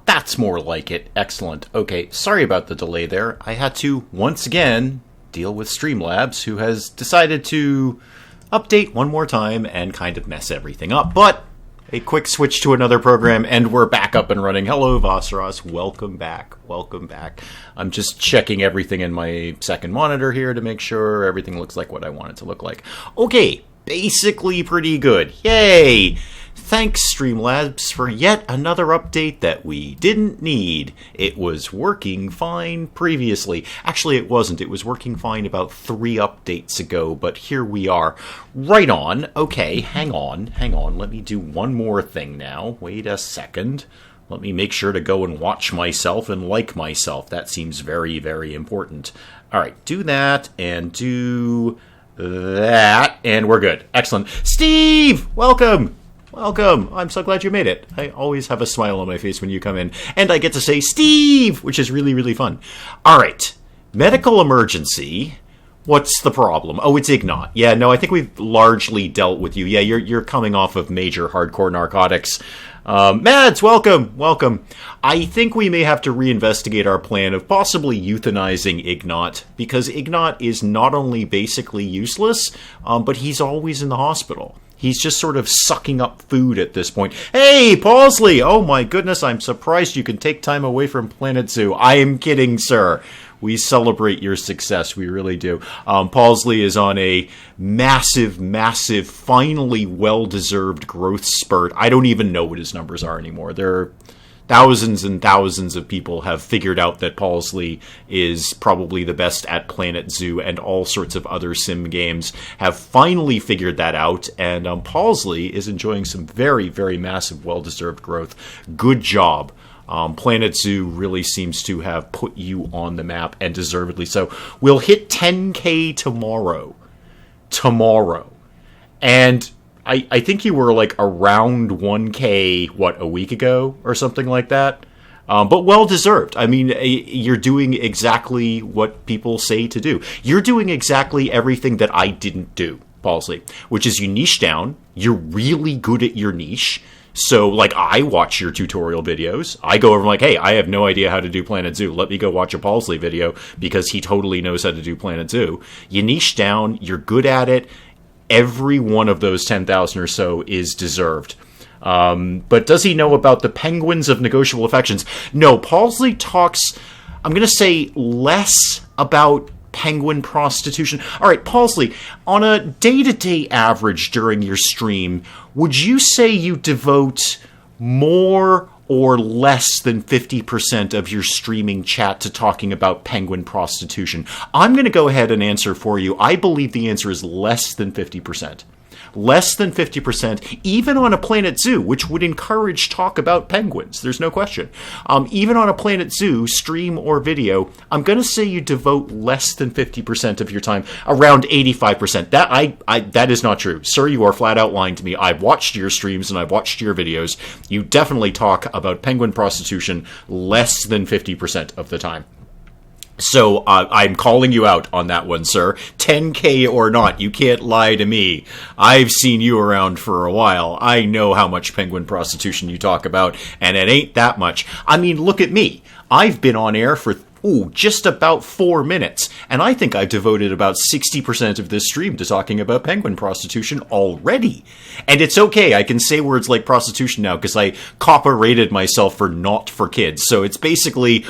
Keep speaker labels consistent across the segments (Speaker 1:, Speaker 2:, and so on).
Speaker 1: That's more like it. Excellent. Okay, sorry about the delay there. I had to, once again, deal with Streamlabs, who has decided to update one more time and kind of mess everything up. But a quick switch to another program, and we're back up and running. Hello, Vasaros. Welcome back. Welcome back. I'm just checking everything in my second monitor here to make sure everything looks like what I want it to look like. Okay, basically pretty good. Yay! Thanks, Streamlabs, for yet another update that we didn't need. It was working fine previously. Actually, it wasn't. It was working fine about 3 updates ago, but here we are. Right on. Okay, hang on. Let me do one more thing now. Wait a second. Let me make sure to go and watch myself and like myself. That seems very, very important. All right, do that and do that, and we're good. Excellent. Steve, welcome. Welcome. I'm so glad you made it. I always have a smile on my face when you come in. And I get to say Steve, which is really, really fun. All right. Medical emergency. What's the problem? Oh, it's Ignat. Yeah, no, I think we've largely dealt with you. Yeah, you're coming off of major hardcore narcotics. Mads, welcome. I think we may have to reinvestigate our plan of possibly euthanizing Ignat, because Ignat is not only basically useless, but he's always in the hospital. He's just sort of sucking up food at this point. Hey, Pausley! Oh my goodness, I'm surprised you can take time away from Planet Zoo. I am kidding, sir. We celebrate your success, we really do. Pausley is on a massive, finally well-deserved growth spurt. I don't even know what his numbers are anymore. They're thousands and thousands of people have figured out that Pausley is probably the best at Planet Zoo, and all sorts of other sim games have finally figured that out, and Pausley is enjoying some very, very massive, well-deserved growth. Good job. Planet Zoo really seems to have put you on the map, and deservedly so. We'll hit 10K tomorrow. And I think you were like around 1K, a week ago or something like that? But well-deserved. I mean, you're doing exactly what people say to do. You're doing exactly everything that I didn't do, Pausley, which is you niche down. You're really good at your niche. So, like, I watch your tutorial videos. I go over and like, hey, I have no idea how to do Planet Zoo. Let me go watch a Pausley video because he totally knows how to do Planet Zoo. You niche down. You're good at it. Every one of those 10,000 or so is deserved. But does he know about the penguins of negotiable affections? No, Pausley talks, I'm going to say, less about penguin prostitution. All right, Pausley, on a day-to-day average during your stream, would you say you devote more or less than 50% of your streaming chat to talking about penguin prostitution? I'm going to go ahead and answer for you. I believe the answer is less than 50%. Less than 50%, even on a Planet Zoo, which would encourage talk about penguins. There's no question. Even on a Planet Zoo, stream or video, I'm going to say you devote less than 50% of your time, around 85%. That is not true. Sir, you are flat out lying to me. I've watched your streams and I've watched your videos. You definitely talk about penguin prostitution less than 50% of the time. So I'm calling you out on that one, sir. 10K or not, you can't lie to me. I've seen you around for a while. I know how much penguin prostitution you talk about, and it ain't that much. I mean, look at me. I've been on air for just about 4 minutes, and I think I've devoted about 60% of this stream to talking about penguin prostitution already. And it's okay, I can say words like prostitution now because I copyrighted myself for not for kids. So it's basically...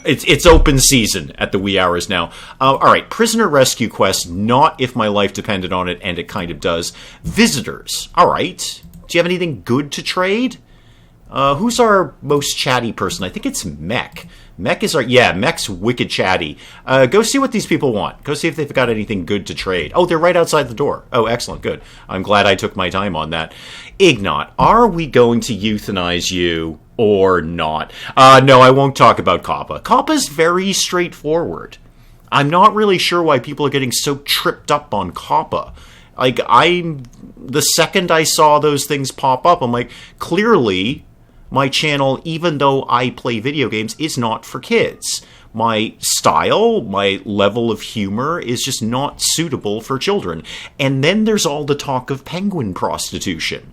Speaker 1: It's open season at the wee hours now. All right, prisoner rescue quest, not if my life depended on it, and it kind of does. Visitors, all right. Do you have anything good to trade? Who's our most chatty person? I think it's Mech. Mech's wicked chatty. Go see what these people want. Go see if they've got anything good to trade. Oh, they're right outside the door. Oh, excellent, good. I'm glad I took my time on that. Ignat, are we going to euthanize you or not? No, I won't talk about Kappa. Kappa's very straightforward. I'm not really sure why people are getting so tripped up on Kappa. Like, the second I saw those things pop up, I'm like, clearly my channel, even though I play video games, is not for kids. My style, my level of humor is just not suitable for children. And then there's all the talk of penguin prostitution.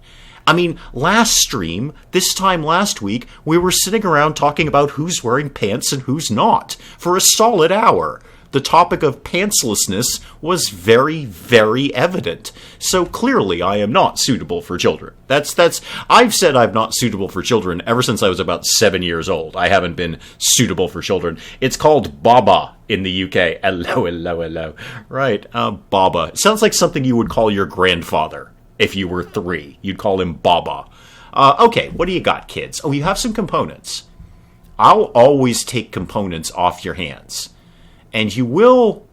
Speaker 1: I mean, last stream, this time last week, we were sitting around talking about who's wearing pants and who's not for a solid hour. The topic of pantslessness was very, very evident. So clearly I am not suitable for children. I've said I'm not suitable for children ever since I was about 7 years old. I haven't been suitable for children. It's called Baba in the UK. Hello, hello, hello. Right, Baba. It sounds like something you would call your grandfather if you were 3. You'd call him Baba. Okay, what do you got, kids? Oh, you have some components. I'll always take components off your hands. And you will...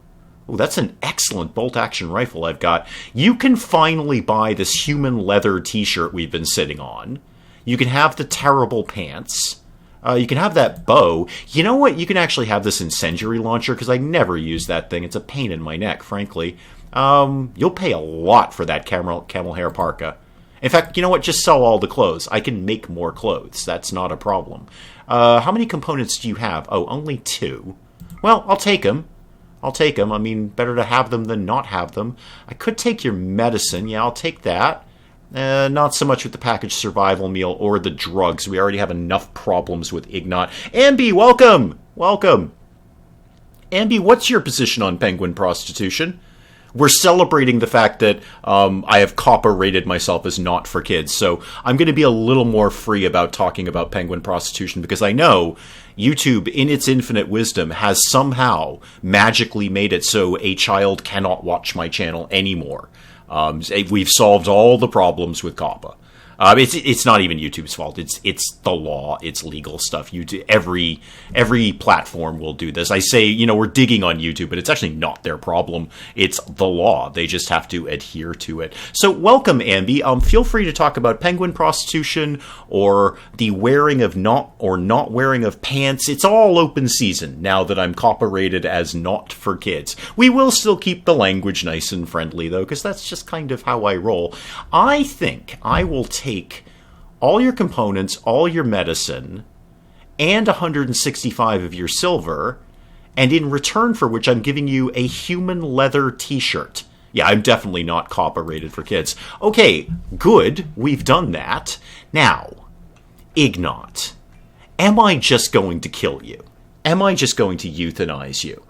Speaker 1: Oh, that's an excellent bolt-action rifle I've got. You can finally buy this human leather t-shirt we've been sitting on. You can have the terrible pants. You can have that bow. You know what? You can actually have this incendiary launcher, because I never use that thing. It's a pain in my neck, frankly. You'll pay a lot for that camel hair parka. In fact, you know what? Just sell all the clothes. I can make more clothes. That's not a problem. How many components do you have? Oh, only 2. Well, I'll take them. I mean, better to have them than not have them. I could take your medicine. Yeah, I'll take that. Not so much with the packaged survival meal or the drugs. We already have enough problems with Ignat. Ambi, welcome! Welcome. Ambi, what's your position on penguin prostitution? We're celebrating the fact that I have copper-rated myself as not for kids, so I'm going to be a little more free about talking about penguin prostitution, because I know YouTube, in its infinite wisdom, has somehow magically made it so a child cannot watch my channel anymore. We've solved all the problems with COPPA. It's not even YouTube's fault. It's the law. It's legal stuff. Every platform will do this. I say, we're digging on YouTube, but it's actually not their problem. It's the law. They just have to adhere to it. So welcome, Ambi. Feel free to talk about penguin prostitution or the wearing of not wearing of pants. It's all open season now that I'm copyrighted as not for kids. We will still keep the language nice and friendly, though, because that's just kind of how I roll. I think I will take all your components, all your medicine, and 165 of your silver, and in return for which I'm giving you a human leather t-shirt. Yeah, I'm definitely not copyrighted for kids. Okay, good, we've done that. Now, Ignat, am I just going to kill you? Am I just going to euthanize you?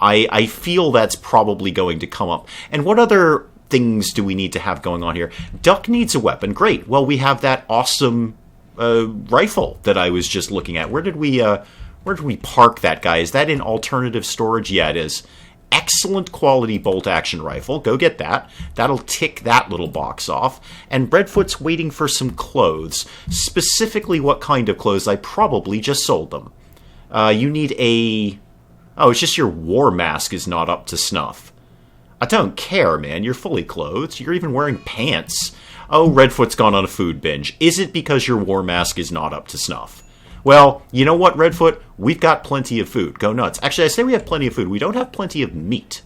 Speaker 1: I feel that's probably going to come up. And what other things do we need to have going on here? Duck needs a weapon. Great. Well, we have that awesome rifle that I was just looking at. Where did we park that guy? Is that in alternative storage? Yeah, it is. Excellent quality bolt-action rifle. Go get that. That'll tick that little box off. And Breadfoot's waiting for some clothes. Specifically what kind of clothes? I probably just sold them. You need a... Oh, it's just your war mask is not up to snuff. I don't care, man. You're fully clothed. You're even wearing pants. Oh, Redfoot's gone on a food binge. Is it because your war mask is not up to snuff? Well, you know what, Redfoot? We've got plenty of food. Go nuts. Actually, I say we have plenty of food. We don't have plenty of meat.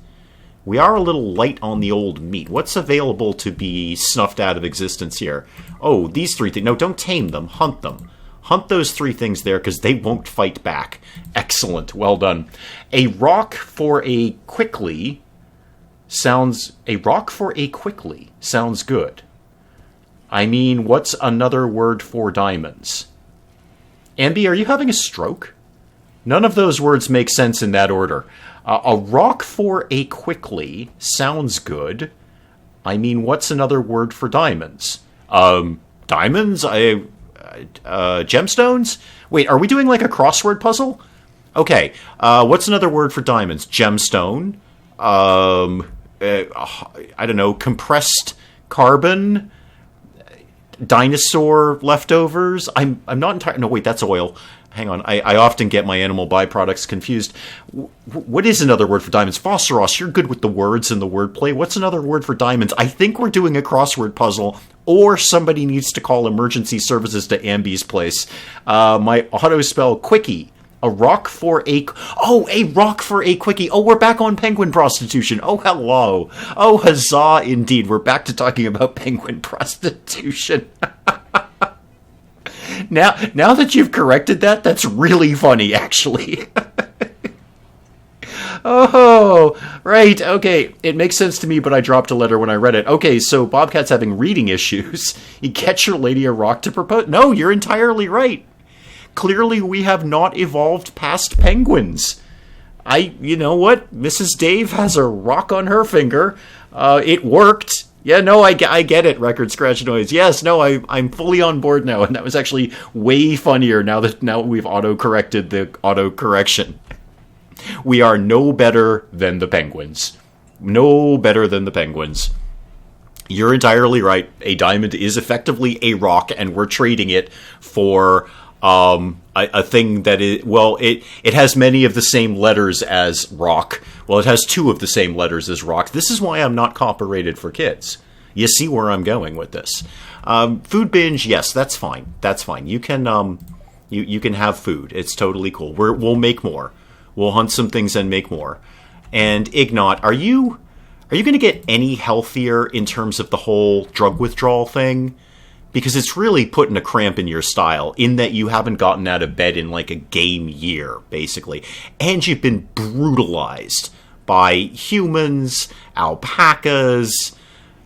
Speaker 1: We are a little light on the old meat. What's available to be snuffed out of existence here? Oh, these 3 things. No, don't tame them. Hunt them. Hunt those 3 things there, because they won't fight back. Excellent. Well done. A rock for a quickly... sounds good. I mean, what's another word for diamonds? Ambi, are you having a stroke? None of those words make sense in that order. A rock for a quickly sounds good. I mean, what's another word for diamonds? Diamonds? Gemstones? Wait, are we doing like a crossword puzzle? Okay, what's another word for diamonds? Gemstone? I don't know, compressed carbon, dinosaur leftovers. I'm not entirely... No, wait, that's oil. Hang on, I often get my animal byproducts confused. What is another word for diamonds? Phosphorus, you're good with the words and the wordplay. What's another word for diamonds? I think we're doing a crossword puzzle, or somebody needs to call emergency services to Ambi's place. My auto spell quickie. A rock for a... Oh, a rock for a quickie. Oh, we're back on penguin prostitution. Oh, hello. Oh, huzzah, indeed. We're back to talking about penguin prostitution. Now that you've corrected that, that's really funny, actually. Oh, right. Okay. It makes sense to me, but I dropped a letter when I read it. Okay, so Bobcat's having reading issues. You get your lady a rock to propose. No, you're entirely right. Clearly, we have not evolved past penguins. You know what? Mrs. Dave has a rock on her finger. It worked. Yeah, no, I get it, record scratch noise. Yes, no, I'm fully on board now, and that was actually way funnier now we've auto-corrected the auto-correction. We are no better than the penguins. No better than the penguins. You're entirely right. A diamond is effectively a rock, and we're trading it for a thing that is, well, it has many of the same letters as rock. Well, it has two of the same letters as rock. This is why I'm not copyrighted for kids. You see where I'm going with this. Food binge, yes, that's fine. That's fine. You can you can have food. It's totally cool. We'll make more. We'll hunt some things and make more. And Ignat, are you going to get any healthier in terms of the whole drug withdrawal thing? Because it's really putting a cramp in your style, in that you haven't gotten out of bed in like a game year, basically. And you've been brutalized by humans, alpacas,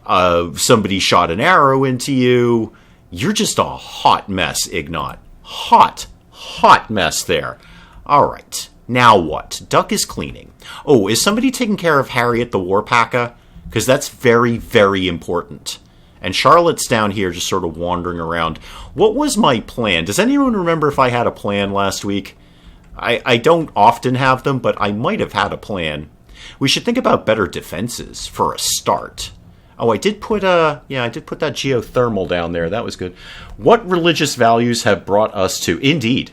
Speaker 1: somebody shot an arrow into you. You're just a hot mess, Ignat. Hot mess there. All right. Now what? Duck is cleaning. Oh, is somebody taking care of Harriet the Warpaca? Because that's very, very important. And Charlotte's down here just sort of wandering around. What was my plan? Does anyone remember if I had a plan last week? I don't often have them, but I might have had a plan. We should think about better defenses for a start. Oh, I did put that geothermal down there. That was good. What religious values have brought us to? Indeed.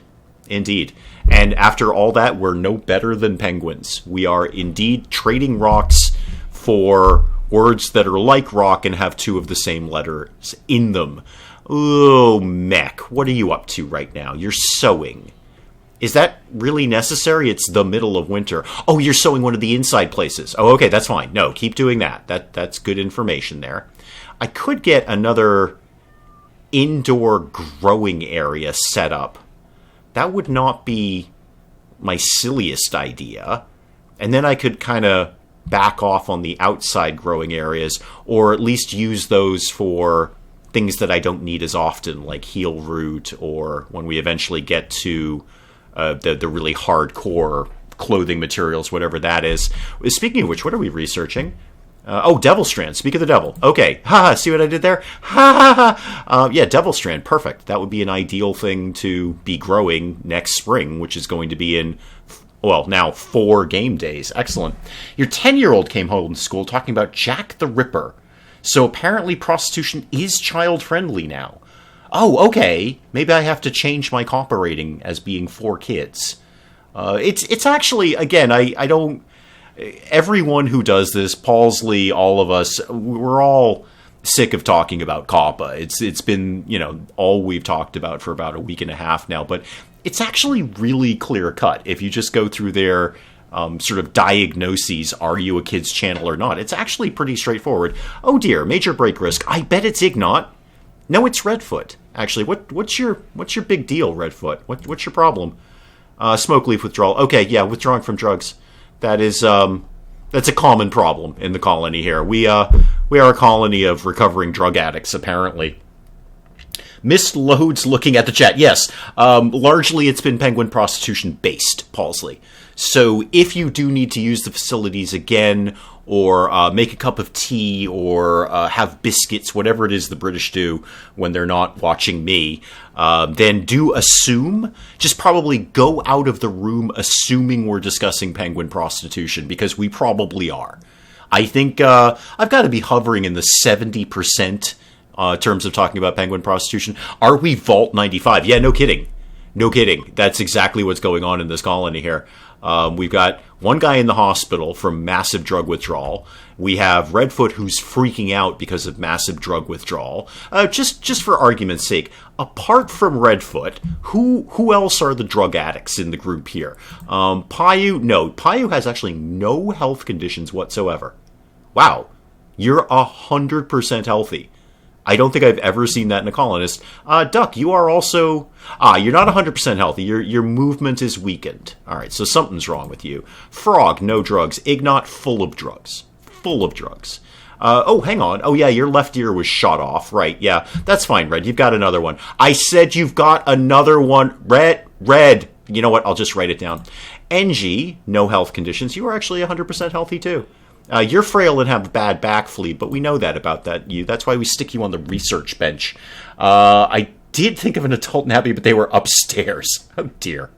Speaker 1: And after all that, we're no better than penguins. We are indeed trading rocks for words that are like rock and have two of the same letters in them. Oh, mech, what are you up to right now? You're sewing. Is that really necessary? It's the middle of winter. Oh, you're sewing one of the inside places. Oh, okay, that's fine. No, keep doing that. That's good information there. I could get another indoor growing area set up. That would not be my silliest idea. And then I could kind of back off on the outside growing areas, or at least use those for things that I don't need as often, like heel root, or when we eventually get to the really hardcore clothing materials, whatever that is. Speaking of which, what are we researching? Devil Strand. Speak of the devil. Okay. Ha! See what I did there? Ha! Yeah, Devil Strand. Perfect. That would be an ideal thing to be growing next spring, which is going to be in, well, now 4 game days. Excellent. Your 10-year-old came home from school talking about Jack the Ripper. So apparently prostitution is child-friendly now. Oh, okay. Maybe I have to change my copper rating as being for kids. It's actually, again, I don't... Everyone who does this, Paulsley, all of us, we're all sick of talking about COPPA. It's been, all we've talked about for about a week and a half now, but it's actually really clear cut. If you just go through their sort of diagnoses, are you a kid's channel or not? It's actually pretty straightforward. Oh dear, major break risk. I bet it's Ignat. No, it's Redfoot. Actually, what's your big deal, Redfoot? What's your problem? Smoke leaf withdrawal. Okay, yeah, withdrawing from drugs. That is that's a common problem in the colony here. We are a colony of recovering drug addicts, apparently. Missed loads looking at the chat. Yes, largely it's been penguin prostitution based, Paulsley. So if you do need to use the facilities again, or make a cup of tea, or have biscuits, whatever it is the British do when they're not watching me, then do assume, just probably go out of the room assuming we're discussing penguin prostitution, because we probably are. I think I've got to be hovering in the 70% terms of talking about penguin prostitution. Are we Vault 95? Yeah, no kidding. No kidding. That's exactly what's going on in this colony here. We've got one guy in the hospital from massive drug withdrawal. We have Redfoot who's freaking out because of massive drug withdrawal. Just for argument's sake, apart from Redfoot, who else are the drug addicts in the group here? Payu? No, Payu has actually no health conditions whatsoever. Wow, you're 100% healthy. I don't think I've ever seen that in a colonist. Duck, you are also... you're not 100% healthy. Your movement is weakened. All right, so something's wrong with you. Frog, no drugs. Ignot, full of drugs. Full of drugs. Hang on. Oh, yeah, your left ear was shot off. Right, yeah. That's fine, Red. You've got another one. I said you've got another one. Red. You know what? I'll just write it down. NG, no health conditions. You are actually 100% healthy, too. You're frail and have a bad back, Flea, but we know that about you. That's why we stick you on the research bench. I did think of an adult nappy, but they were upstairs. Oh, dear.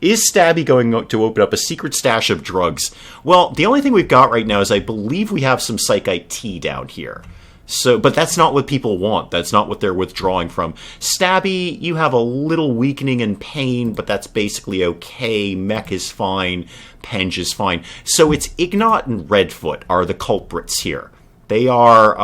Speaker 1: Is Stabby going to open up a secret stash of drugs? Well, the only thing we've got right now is I believe we have some Psych IT down here. So, but that's not what people want. That's not what they're withdrawing from. Stabby, you have a little weakening and pain, but that's basically okay. Mech is fine. Penge is fine. So it's Ignot and Redfoot are the culprits here. They are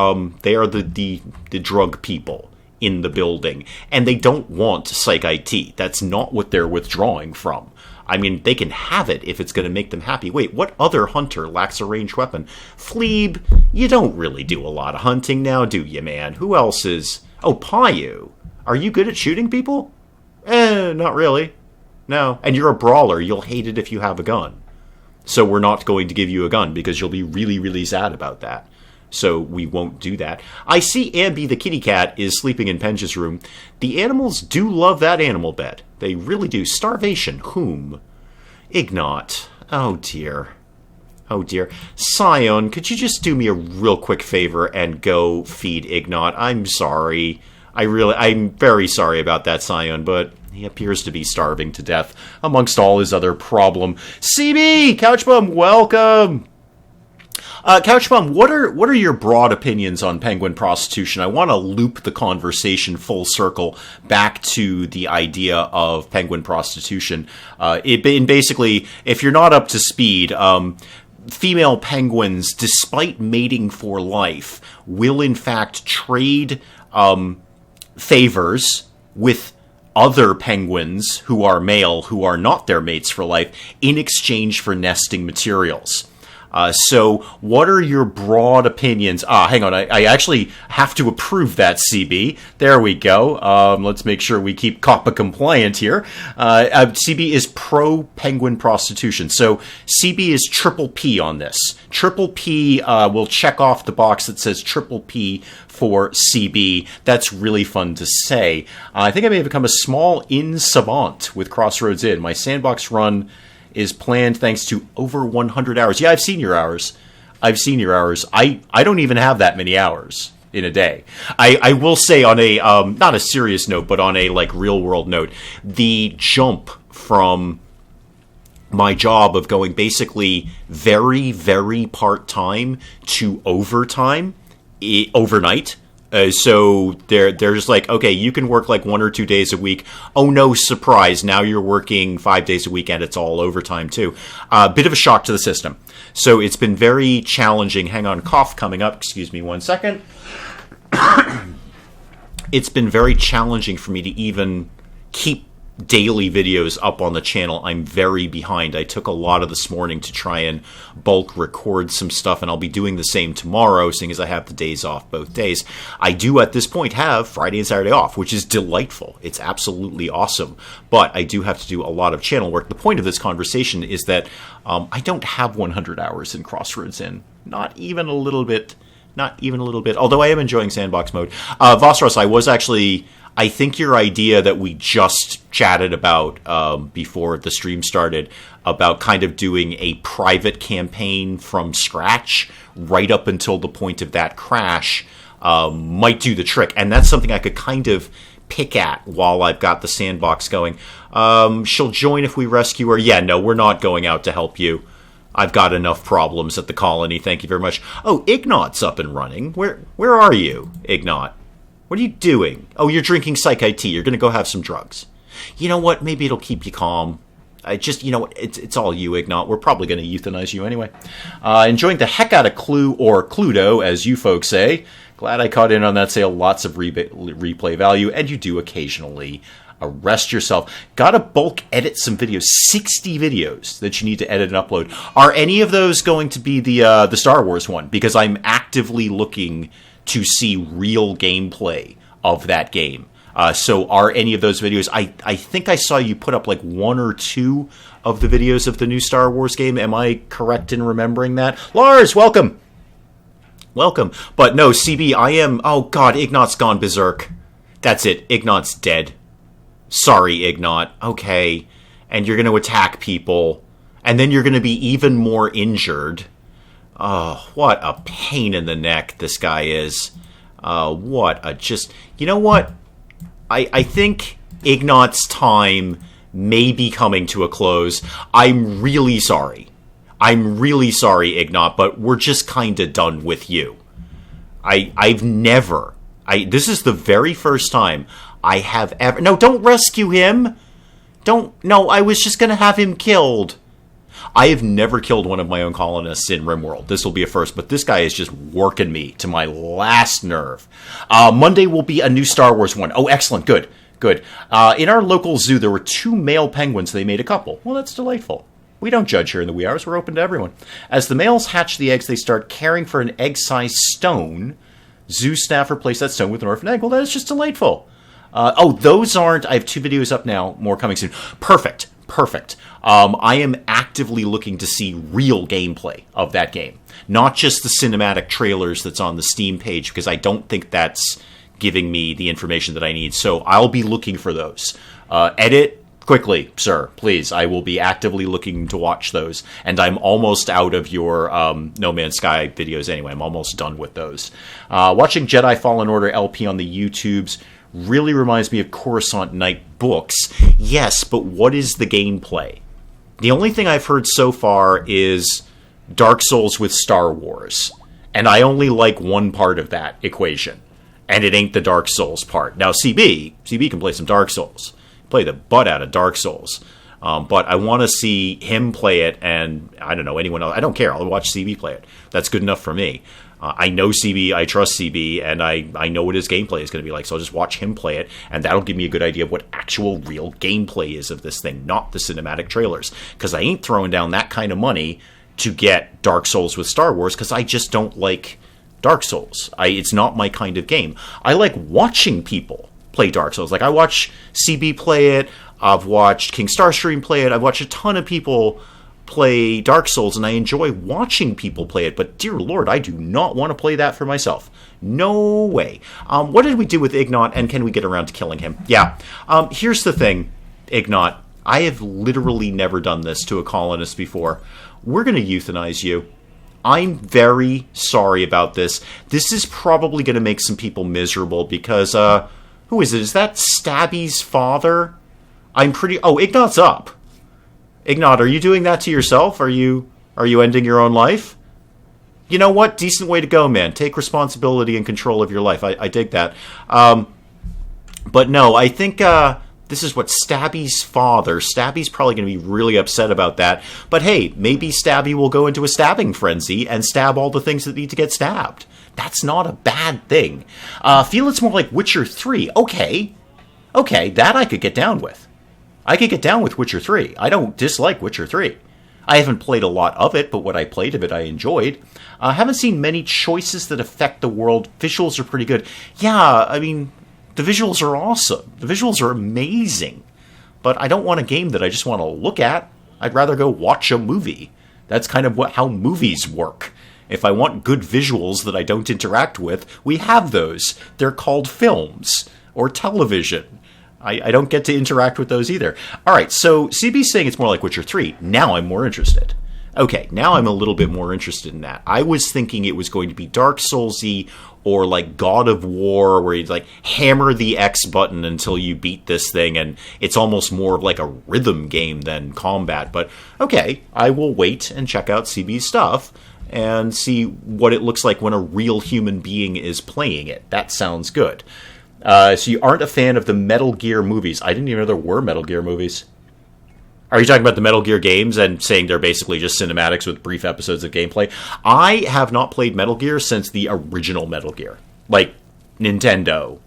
Speaker 1: the drug people in the building, and they don't want Psych IT. That's not what they're withdrawing from. I mean, they can have it if it's going to make them happy. Wait, what other hunter lacks a ranged weapon? Fleeb, you don't really do a lot of hunting now, do you, man? Who else is... Oh, Payu. Are you good at shooting people? Not really. No. And you're a brawler. You'll hate it if you have a gun. So we're not going to give you a gun because you'll be really, really sad about that. So we won't do that. I see Ambi the kitty cat is sleeping in Penge's room. The animals do love that animal bed. They really do. Starvation. Whom? Ignot. Oh, dear. Oh, dear. Scion, could you just do me a real quick favor and go feed Ignot? I'm sorry. I'm very sorry about that, Scion, but he appears to be starving to death amongst all his other problem. CB! Couchbum, welcome! Couchbum, what are your broad opinions on penguin prostitution? I want to loop the conversation full circle back to the idea of penguin prostitution. Basically, if you're not up to speed, female penguins, despite mating for life, will in fact trade favors with other penguins who are male, who are not their mates for life, in exchange for nesting materials. So what are your broad opinions? Hang on. I actually have to approve that, CB. There we go. Let's make sure we keep COPPA compliant here. CB is pro-penguin prostitution. So CB is triple P on this. Triple P will check off the box that says triple P for CB. That's really fun to say. I think I may have become a small inn savant with Crossroads Inn. My sandbox run is planned thanks to over 100 hours. Yeah, I've seen your hours. I don't even have that many hours in a day. I will say on a, not a serious note, but on a like real world note, the jump from my job of going basically very, very part-time to overtime overnight. So they're just like, okay, you can work like 1 or 2 days a week. Oh no, surprise! Now you're working 5 days a week, and it's all overtime too. Bit of a shock to the system. So it's been very challenging. Hang on, cough coming up. Excuse me 1 second. It's been very challenging for me to even keep daily videos up on the channel. I'm very behind. I took a lot of this morning to try and bulk record some stuff, and I'll be doing the same tomorrow, seeing as I have the days off both days. I do at this point have Friday and Saturday off, which is delightful. It's absolutely awesome. But I do have to do a lot of channel work. The point of this conversation is that I don't have 100 hours in Crossroads Inn. Not even a little bit. Not even a little bit. Although I am enjoying sandbox mode. Vosros, I think your idea that we just chatted about before the stream started, about kind of doing a private campaign from scratch right up until the point of that crash, might do the trick. And that's something I could kind of pick at while I've got the sandbox going. She'll join if we rescue her. Yeah, no, we're not going out to help you. I've got enough problems at the colony. Thank you very much. Oh, Ignot's up and running. Where are you, Ignot? What are you doing? Oh, you're drinking Psych IT. You're going to go have some drugs. You know what? Maybe it'll keep you calm. You know what? It's all you, Ignot. We're probably going to euthanize you anyway. Enjoying the heck out of Clue, or Cluedo, as you folks say. Glad I caught in on that sale. Lots of replay value, and you do occasionally arrest yourself. Gotta bulk edit some videos. 60 videos that you need to edit and upload. Are any of those going to be the Star Wars one? Because I'm actively looking to see real gameplay of that game. So are any of those videos... I think I saw you put up like 1 or 2 of the videos of the new Star Wars game. Am I correct in remembering that? Lars, welcome! Welcome. But no, CB, I am... Oh god, Ignat's gone berserk. That's it. Ignat's dead. Sorry, Ignat. Okay. And you're going to attack people. And then you're going to be even more injured. Oh, what a pain in the neck this guy is. What a just... You know what? I think Ignat's time may be coming to a close. I'm really sorry. I'm really sorry, Ignat, but we're just kind of done with you. I've never... This is the very first time I have ever... No, don't rescue him! No, I was just going to have him killed. I have never killed one of my own colonists in RimWorld. This will be a first, but this guy is just working me to my last nerve. Monday will be a new Star Wars one. Oh, excellent. Good. In our local zoo, there were 2 male penguins. They made a couple. Well, that's delightful. We don't judge here in the wee hours. We're open to everyone. As the males hatch the eggs, they start caring for an egg-sized stone. Zoo staff replace that stone with an orphan egg. Well, that is just delightful. Those aren't... I have 2 videos up now. More coming soon. Perfect. I am actively looking to see real gameplay of that game. Not just the cinematic trailers that's on the Steam page, because I don't think that's giving me the information that I need. So I'll be looking for those. Edit quickly, sir, please. I will be actively looking to watch those. And I'm almost out of your No Man's Sky videos anyway. I'm almost done with those. Watching Jedi Fallen Order LP on the YouTubes really reminds me of Coruscant Night books. Yes, but what is the gameplay? The only thing I've heard so far is Dark Souls with Star Wars. And I only like one part of that equation. And it ain't the Dark Souls part. Now, CB can play some Dark Souls. Play the butt out of Dark Souls. But I want to see him play it, and I don't know, anyone else. I don't care. I'll watch CB play it. That's good enough for me. I know CB, I trust CB, and I know what his gameplay is going to be like, so I'll just watch him play it, and that'll give me a good idea of what actual real gameplay is of this thing, not the cinematic trailers. Because I ain't throwing down that kind of money to get Dark Souls with Star Wars, because I just don't like Dark Souls. It's not my kind of game. I like watching people play Dark Souls. Like, I watch CB play it, I've watched King Starstream play it, I've watched a ton of people play Dark Souls, and I enjoy watching people play it, but dear Lord, I do not want to play that for myself. No way. What did we do with Ignat, and can we get around to killing him? Yeah. Here's the thing, Ignat. I have literally never done this to a colonist before. We're going to euthanize you. I'm very sorry about this. This is probably going to make some people miserable because, who is it? Is that Stabby's father? Oh, Ignat's up. Ignat, are you doing that to yourself? Are you ending your own life? You know what? Decent way to go, man. Take responsibility and control of your life. I dig that. But no, I think this is what Stabby's father. Stabby's probably going to be really upset about that. But hey, maybe Stabby will go into a stabbing frenzy and stab all the things that need to get stabbed. That's not a bad thing. Feel it's more like Witcher 3. Okay, that I could get down with. I could get down with Witcher 3. I don't dislike Witcher 3. I haven't played a lot of it, but what I played of it I enjoyed. I haven't seen many choices that affect the world. Visuals are pretty good. Yeah, I mean, the visuals are awesome. The visuals are amazing. But I don't want a game that I just want to look at. I'd rather go watch a movie. That's kind of how movies work. If I want good visuals that I don't interact with, we have those. They're called films or television. I don't get to interact with those either. All right, so CB's saying it's more like Witcher 3. Now I'm more interested. Okay, now I'm a little bit more interested in that. I was thinking it was going to be Dark Souls-y or like God of War, where you like hammer the X button until you beat this thing, and it's almost more of like a rhythm game than combat. But okay, I will wait and check out CB's stuff and see what it looks like when a real human being is playing it. That sounds good. So you aren't a fan of the Metal Gear movies. I didn't even know there were Metal Gear movies. Are you talking about the Metal Gear games and saying they're basically just cinematics with brief episodes of gameplay? I have not played Metal Gear since the original Metal Gear. Like, Nintendo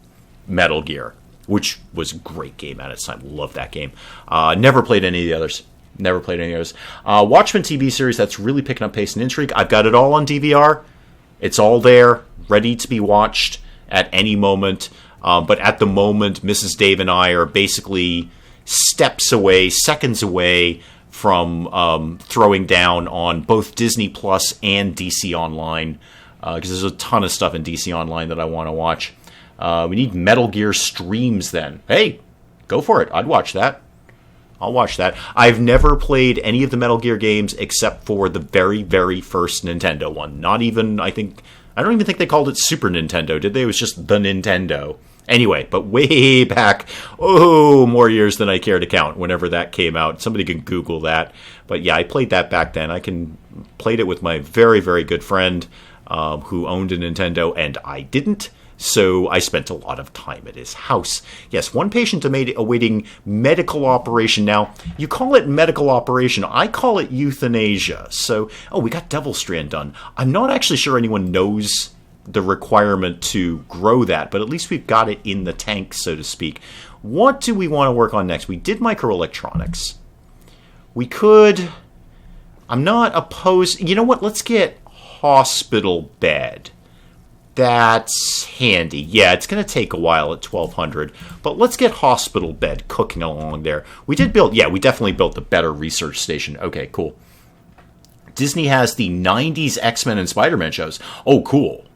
Speaker 1: Metal Gear, which was a great game at its time. Love that game. Never played any of the others. Watchmen TV series, that's really picking up pace and intrigue. I've got it all on DVR. It's all there, ready to be watched at any moment. But at the moment, Mrs. Dave and I are basically steps away, seconds away from throwing down on both Disney Plus and DC Online, because there's a ton of stuff in DC Online that I want to watch. We need Metal Gear streams then. Hey, go for it. I'd watch that. I'll watch that. I've never played any of the Metal Gear games except for the very, very first Nintendo one. Not even, I don't even think they called it Super Nintendo, did they? It was just the Nintendo. Anyway, but way back, more years than I care to count, whenever that came out. Somebody can Google that. But yeah, I played that back then. Played it with my very, very good friend who owned a Nintendo, and I didn't. So I spent a lot of time at his house. Yes, one patient awaiting medical operation. Now, you call it medical operation. I call it euthanasia. So, we got Devil Strand done. I'm not actually sure anyone knows the requirement to grow that, but at least we've got it in the tank, so to speak. What do we want to work on next? We did microelectronics. We could... I'm not opposed... You know what? Let's get hospital bed. That's handy. Yeah, it's going to take a while at 1200, but let's get hospital bed cooking along there. We definitely built the better research station. Okay, cool. Disney has the 90s X-Men and Spider-Man shows. Oh, cool.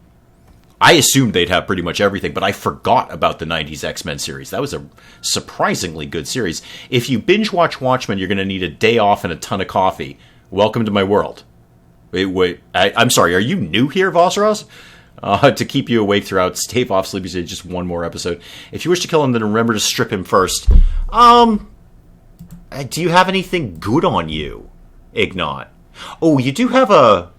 Speaker 1: I assumed they'd have pretty much everything, but I forgot about the 90s X-Men series. That was a surprisingly good series. If you binge watch Watchmen, you're going to need a day off and a ton of coffee. Welcome to my world. Wait, I'm sorry, are you new here, Vosros? To keep you awake throughout, stave off sleepy stage, just one more episode. If you wish to kill him, then remember to strip him first. Do you have anything good on you, Ignat? Oh, you do have a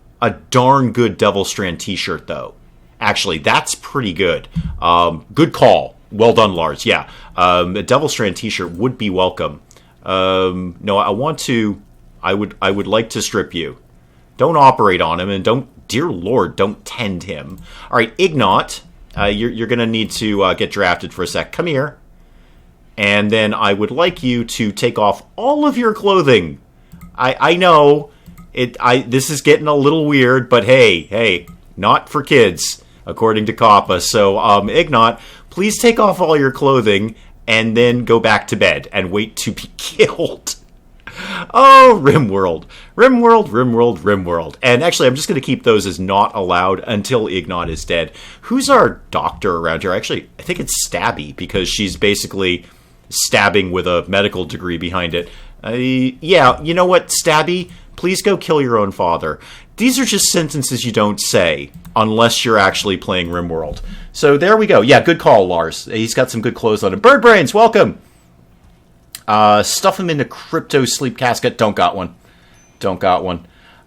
Speaker 1: darn good Devil Strand t-shirt, though. Actually, that's pretty good. Good call. Well done, Lars. Yeah, a Devil Strand t-shirt would be welcome. No, I would like to strip you. Don't operate on him, and dear Lord, don't tend him. All right, Ignat, you're going to need to get drafted for a sec. Come here. And then I would like you to take off all of your clothing. I know this is getting a little weird, but hey, not for kids, according to Kappa. So, Ignat, please take off all your clothing and then go back to bed and wait to be killed. Oh, RimWorld. And actually, I'm just going to keep those as not allowed until Ignat is dead. Who's our doctor around here? Actually, I think it's Stabby, because she's basically stabbing with a medical degree behind it. Yeah, you know what, Stabby? Please go kill your own father. These are just sentences you don't say unless you're actually playing RimWorld. So there we go. Yeah, good call, Lars. He's got some good clothes on him. Bird Brains, welcome! Stuff him in a crypto sleep casket. Don't got one.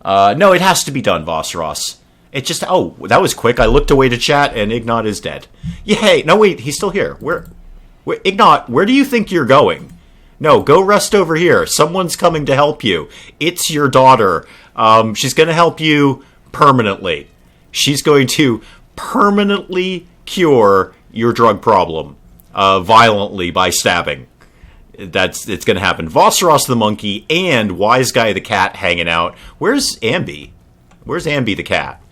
Speaker 1: No, it has to be done, Vosros. It just... Oh, that was quick. I looked away to chat, and Ignat is dead. Yay! No, wait, he's still here. Ignat, where do you think you're going? No, go rest over here. Someone's coming to help you. It's your daughter. She's going to help you permanently. She's going to permanently cure your drug problem violently by stabbing. It's going to happen. Vosros the monkey and Wise Guy the cat hanging out. Where's Ambi? Where's Ambi the cat?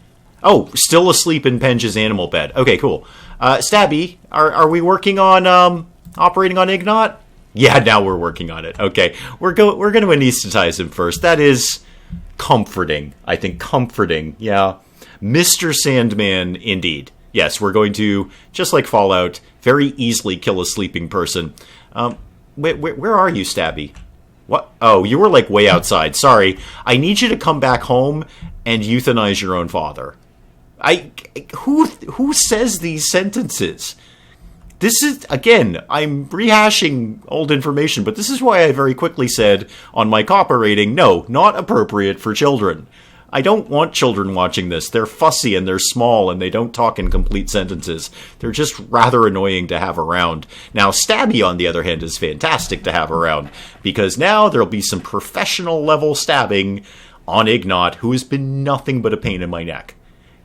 Speaker 1: Oh, still asleep in Penge's animal bed. Okay, cool. Stabby, are we working on operating on Ignat? Yeah, now we're working on it. Okay, we're going to anesthetize him first. That is comforting. I think comforting. Yeah, Mr. Sandman, indeed. Yes, we're going to, just like Fallout, very easily kill a sleeping person. Where are you, Stabby? What? Oh, you were like way outside. Sorry. I need you to come back home and euthanize your own father. Who says these sentences? This is, again, I'm rehashing old information, but this is why I very quickly said on my copper rating, no, not appropriate for children. I don't want children watching this. They're fussy and they're small and they don't talk in complete sentences. They're just rather annoying to have around. Now, Stabby, on the other hand, is fantastic to have around, because now there'll be some professional level stabbing on Ignat, who has been nothing but a pain in my neck.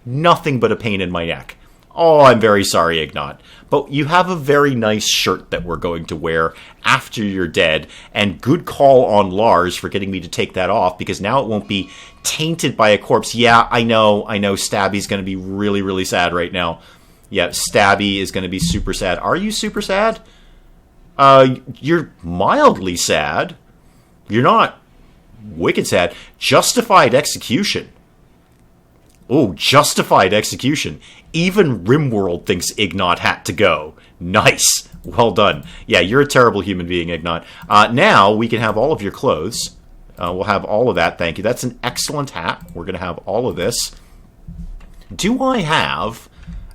Speaker 1: Nothing but a pain in my neck. Oh, I'm very sorry, Ignat. But you have a very nice shirt that we're going to wear after you're dead, and good call on Lars for getting me to take that off, because now it won't be tainted by a corpse. Yeah, I know, Stabby's going to be really, really sad right now. Yeah, Stabby is going to be super sad. Are you super sad? You're mildly sad. You're not wicked sad. Justified execution. Oh, justified execution. Even RimWorld thinks Ignat had to go. Nice. Well done. Yeah, you're a terrible human being, Ignat. Now we can have all of your clothes. We'll have all of that. Thank you. That's an excellent hat. We're going to have all of this. Do I have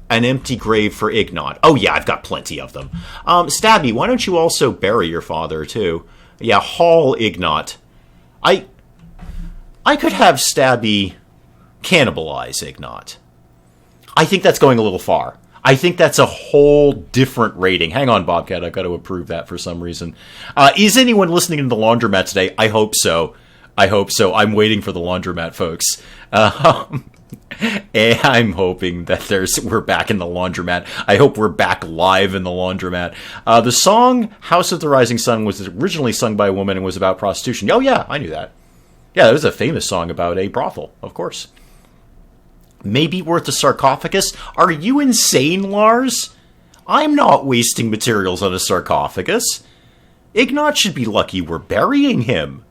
Speaker 1: an empty grave for Ignat? Oh, yeah, I've got plenty of them. Stabby, why don't you also bury your father, too? Yeah, haul Ignat. I could have Stabby cannibalize Ignat. I think that's going a little far. I think that's a whole different rating. Hang on, Bobcat. I've got to approve that for some reason. Is anyone listening to the laundromat today? I hope so. I'm waiting for the laundromat, folks. And I'm hoping that we're back in the laundromat. I hope we're back live in the laundromat. The song House of the Rising Sun was originally sung by a woman and was about prostitution. Oh, yeah, I knew that. Yeah, it was a famous song about a brothel, of course. Maybe worth a sarcophagus? Are you insane, Lars? I'm not wasting materials on a sarcophagus. Ignat should be lucky we're burying him.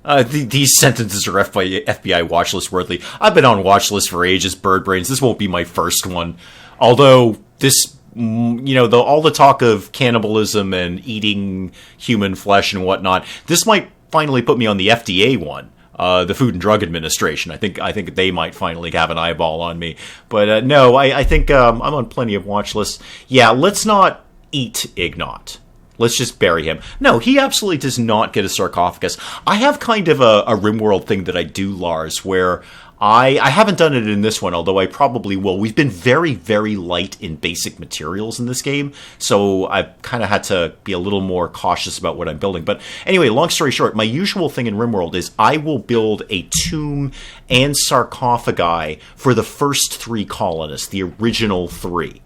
Speaker 1: These sentences are FBI watchlist worthy. I've been on watchlist for ages, bird brains. This won't be my first one. Although this, all the talk of cannibalism and eating human flesh and whatnot, this might finally put me on the FDA one. The Food and Drug Administration. I think they might finally have an eyeball on me. But no, I think I'm on plenty of watch lists. Yeah, let's not eat Ignat. Let's just bury him. No, he absolutely does not get a sarcophagus. I have kind of a RimWorld thing that I do, Lars, where I haven't done it in this one, although I probably will. We've been very, very light in basic materials in this game, so I've kind of had to be a little more cautious about what I'm building. But anyway, long story short, my usual thing in RimWorld is I will build a tomb and sarcophagi for the first 3 colonists, the original 3.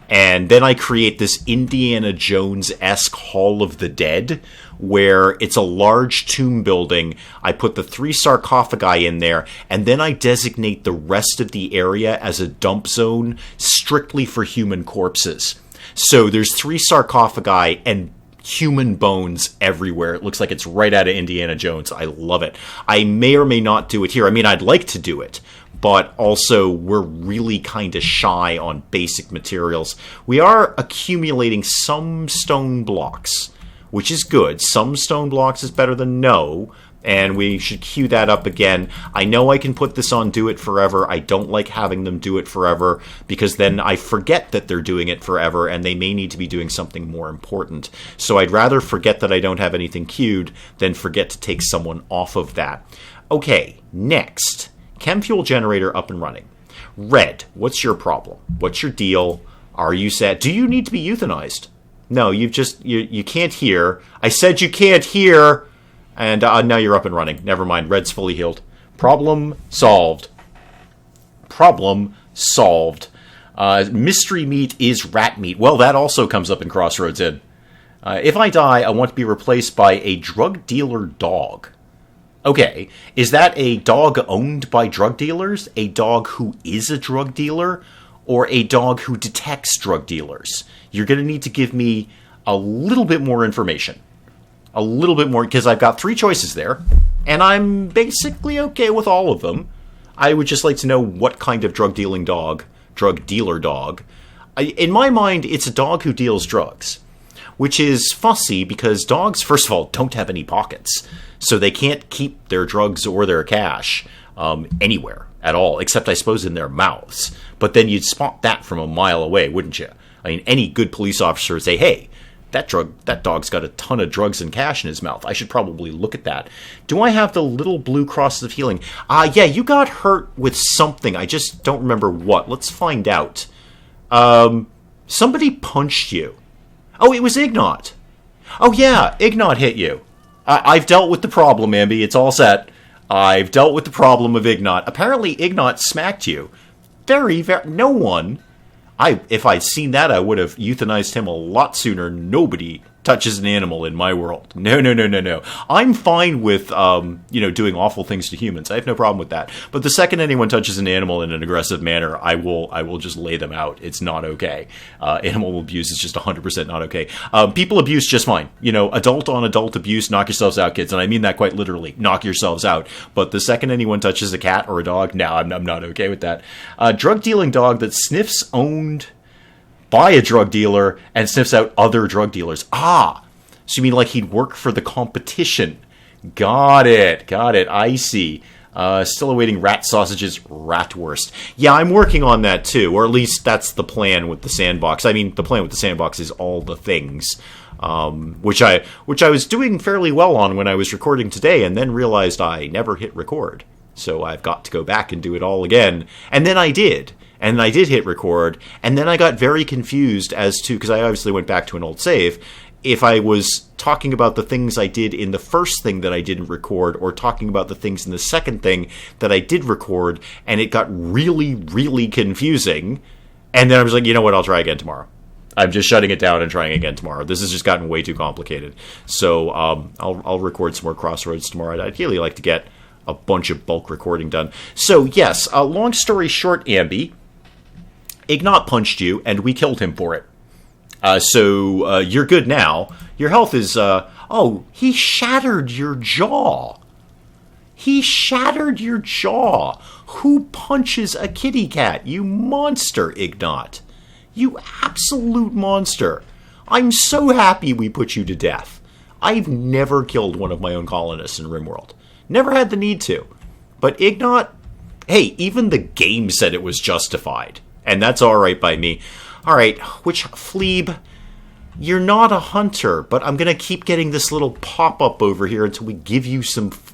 Speaker 1: And then I create this Indiana Jones-esque Hall of the Dead, where it's a large tomb building. I put the 3 sarcophagi in there, and then I designate the rest of the area as a dump zone strictly for human corpses. So there's 3 sarcophagi and human bones everywhere. It looks like it's right out of Indiana Jones. I love it. I may or may not do it here. I mean, I'd like to do it, but also we're really kind of shy on basic materials. We are accumulating some stone blocks, which is good. Some stone blocks is better than no, and we should queue that up again. I know I can put this on Do It Forever. I don't like having them do it forever, because then I forget that they're doing it forever, and they may need to be doing something more important. So I'd rather forget that I don't have anything queued than forget to take someone off of that. Okay, next. Chem fuel generator up and running. Red, what's your problem? What's your deal? Are you sad? Do you need to be euthanized? No, you can't hear. I said you can't hear. And now you're up and running. Never mind. Red's fully healed. Problem solved. Problem solved. Mystery meat is rat meat. Well, that also comes up in Crossroads Inn. If I die, I want to be replaced by a drug dealer dog. Okay, is that a dog owned by drug dealers, a dog who is a drug dealer, or a dog who detects drug dealers? You're going to need to give me a little bit more information. A little bit more, because I've got 3 choices there, and I'm basically okay with all of them. I would just like to know what kind of drug dealer dog. In my mind, it's a dog who deals drugs, which is fussy because dogs, first of all, don't have any pockets. So they can't keep their drugs or their cash anywhere at all, except I suppose in their mouths. But then you'd spot that from a mile away, wouldn't you? I mean, any good police officer would say, hey, that dog's got a ton of drugs and cash in his mouth. I should probably look at that. Do I have the little blue crosses of healing? Yeah, you got hurt with something. I just don't remember what. Let's find out. Somebody punched you. Oh, it was Ignat. Oh, yeah, Ignat hit you. I've dealt with the problem, Ambi. It's all set. I've dealt with the problem of Ignat. Apparently, Ignat smacked you. No one If I'd seen that, I would have euthanized him a lot sooner. Nobody touches an animal in my world. No, no, no, no, no. I'm fine with, doing awful things to humans. I have no problem with that. But the second anyone touches an animal in an aggressive manner, I will just lay them out. It's not okay. Animal abuse is just 100% not okay. People abuse just fine. Adult on adult abuse, knock yourselves out, kids. And I mean that quite literally. Knock yourselves out. But the second anyone touches a cat or a dog, no, I'm not okay with that. Drug-dealing dog that sniffs owned by a drug dealer and sniffs out other drug dealers. So you mean like he'd work for the competition? Got it. I see. Still awaiting rat sausages, ratwurst. Yeah, I'm working on that too, or at least that's the plan with the sandbox. I mean, the plan with the sandbox is all the things, which I was doing fairly well on when I was recording today, and then realized I never hit record. So I've got to go back and do it all again. And then I did. And I did hit record, and then I got very confused as to, because I obviously went back to an old save, if I was talking about the things I did in the first thing that I didn't record, or talking about the things in the second thing that I did record, and it got really, really confusing. And then I was like, you know what, I'll try again tomorrow. I'm just shutting it down and trying again tomorrow. This has just gotten way too complicated. So I'll record some more Crossroads tomorrow. I'd ideally like to get a bunch of bulk recording done. So yes, long story short, Ambi, Ignat punched you, and we killed him for it. So you're good now. Your health is... he shattered your jaw. He shattered your jaw. Who punches a kitty cat? You monster, Ignat. You absolute monster. I'm so happy we put you to death. I've never killed one of my own colonists in RimWorld. Never had the need to. But Ignat... Hey, even the game said it was justified. And that's alright by me. Alright, which Fleeb, you're not a hunter, but I'm going to keep getting this little pop-up over here until we give you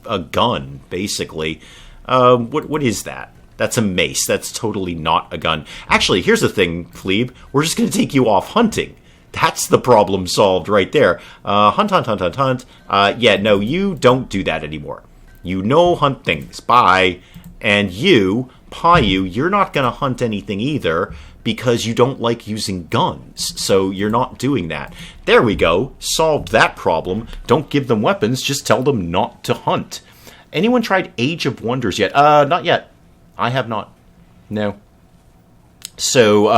Speaker 1: a gun, basically. What is that? That's a mace. That's totally not a gun. Actually, here's the thing, Fleeb. We're just going to take you off hunting. That's the problem solved right there. Hunt. Yeah, no, you don't do that anymore. You hunt things. Bye. And you... Payu, you're not going to hunt anything either because you don't like using guns. So you're not doing that. There we go. Solved that problem. Don't give them weapons. Just tell them not to hunt. Anyone tried Age of Wonders yet? Not yet. I have not. No. So,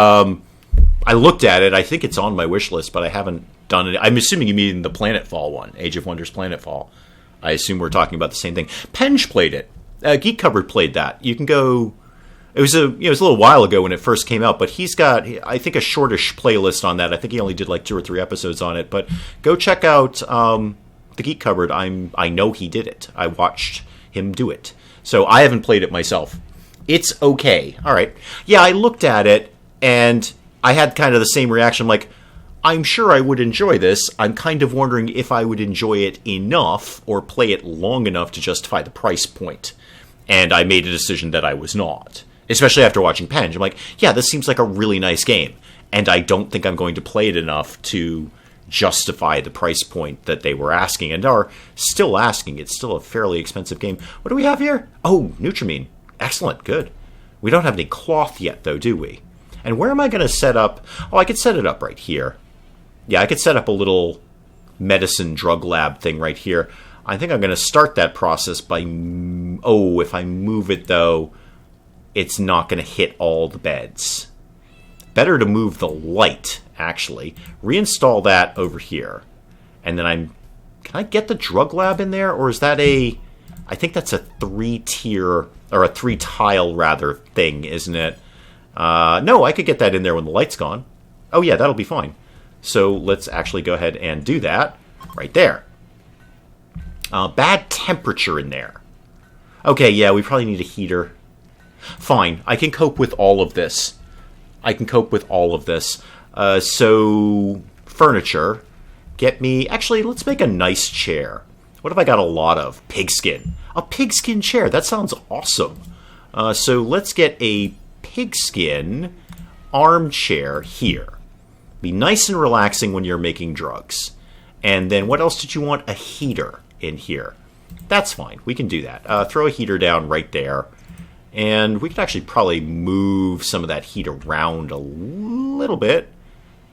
Speaker 1: I looked at it. I think it's on my wish list, but I haven't done it. I'm assuming you mean the Planetfall one. Age of Wonders Planetfall. I assume we're talking about the same thing. Penge played it. Geek Cupboard played that. You can go... It was a little while ago when it first came out, but he's got, I think, a shortish playlist on that. I think he only did like 2 or 3 episodes on it. But go check out the Geek Cupboard. I know he did it. I watched him do it. So I haven't played it myself. It's okay. All right. Yeah, I looked at it, and I had kind of the same reaction. Like, I'm sure I would enjoy this. I'm kind of wondering if I would enjoy it enough or play it long enough to justify the price point. And I made a decision that I was not. Especially after watching Penge. I'm like, yeah, this seems like a really nice game. And I don't think I'm going to play it enough to justify the price point that they were asking and are still asking. It's still a fairly expensive game. What do we have here? Oh, Nutrimine. Excellent. Good. We don't have any cloth yet, though, do we? And where am I going to set up? Oh, I could set it up right here. Yeah, I could set up a little medicine drug lab thing right here. I think I'm going to start that process by... Oh, if I move it, though... It's not going to hit all the beds. Better to move the light, actually. Reinstall that over here. And then Can I get the drug lab in there? Or is that I think that's a 3-tier... Or a 3-tile, rather, thing, isn't it? No, I could get that in there when the light's gone. Oh, yeah, that'll be fine. So let's actually go ahead and do that. Right there. Bad temperature in there. Okay, yeah, we probably need a heater. Fine, I can cope with all of this. So, furniture. Get me... Actually, let's make a nice chair. What have I got a lot of? Pigskin. A pigskin chair. That sounds awesome. So, let's get a pigskin armchair here. Be nice and relaxing when you're making drugs. And then, what else did you want? A heater in here. That's fine. We can do that. Throw a heater down right there. And we could actually probably move some of that heat around a little bit.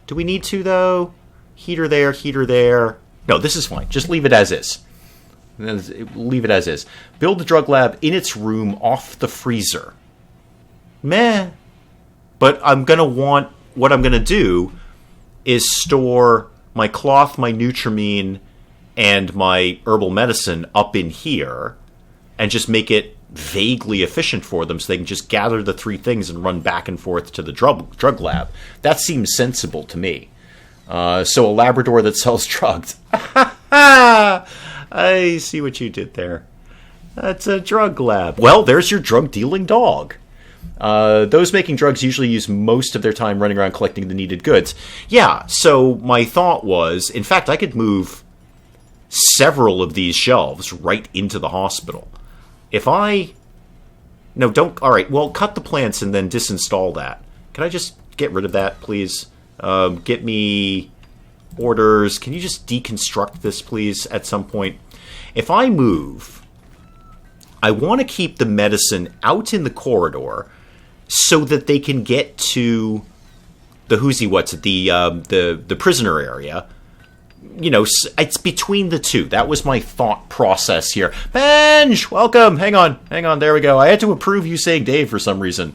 Speaker 1: Do we need to, though? Heater there, heater there. No, this is fine. Just leave it as is. Leave it as is. Build the drug lab in its room off the freezer. Meh. But I'm going to want... What I'm going to do is store my cloth, my Nutrimine, and my herbal medicine up in here and just make it vaguely efficient for them so they can just gather the three things and run back and forth to the drug lab. That seems sensible to me. So a Labrador that sells drugs. I see what you did there. That's a drug lab. Well, there's your drug-dealing dog. Those making drugs usually use most of their time running around collecting the needed goods. Yeah, so my thought was, in fact, I could move several of these shelves right into the hospital. If I... No, don't... Alright, well, cut the plants and then disinstall that. Can I just get rid of that, please? Get me orders. Can you just deconstruct this, please, at some point? If I move, I want to keep the medicine out in the corridor so that they can get to the the prisoner area. You know, it's between the two. That was my thought process here. Benj, welcome. Hang on. There we go. I had to approve you saying Dave for some reason.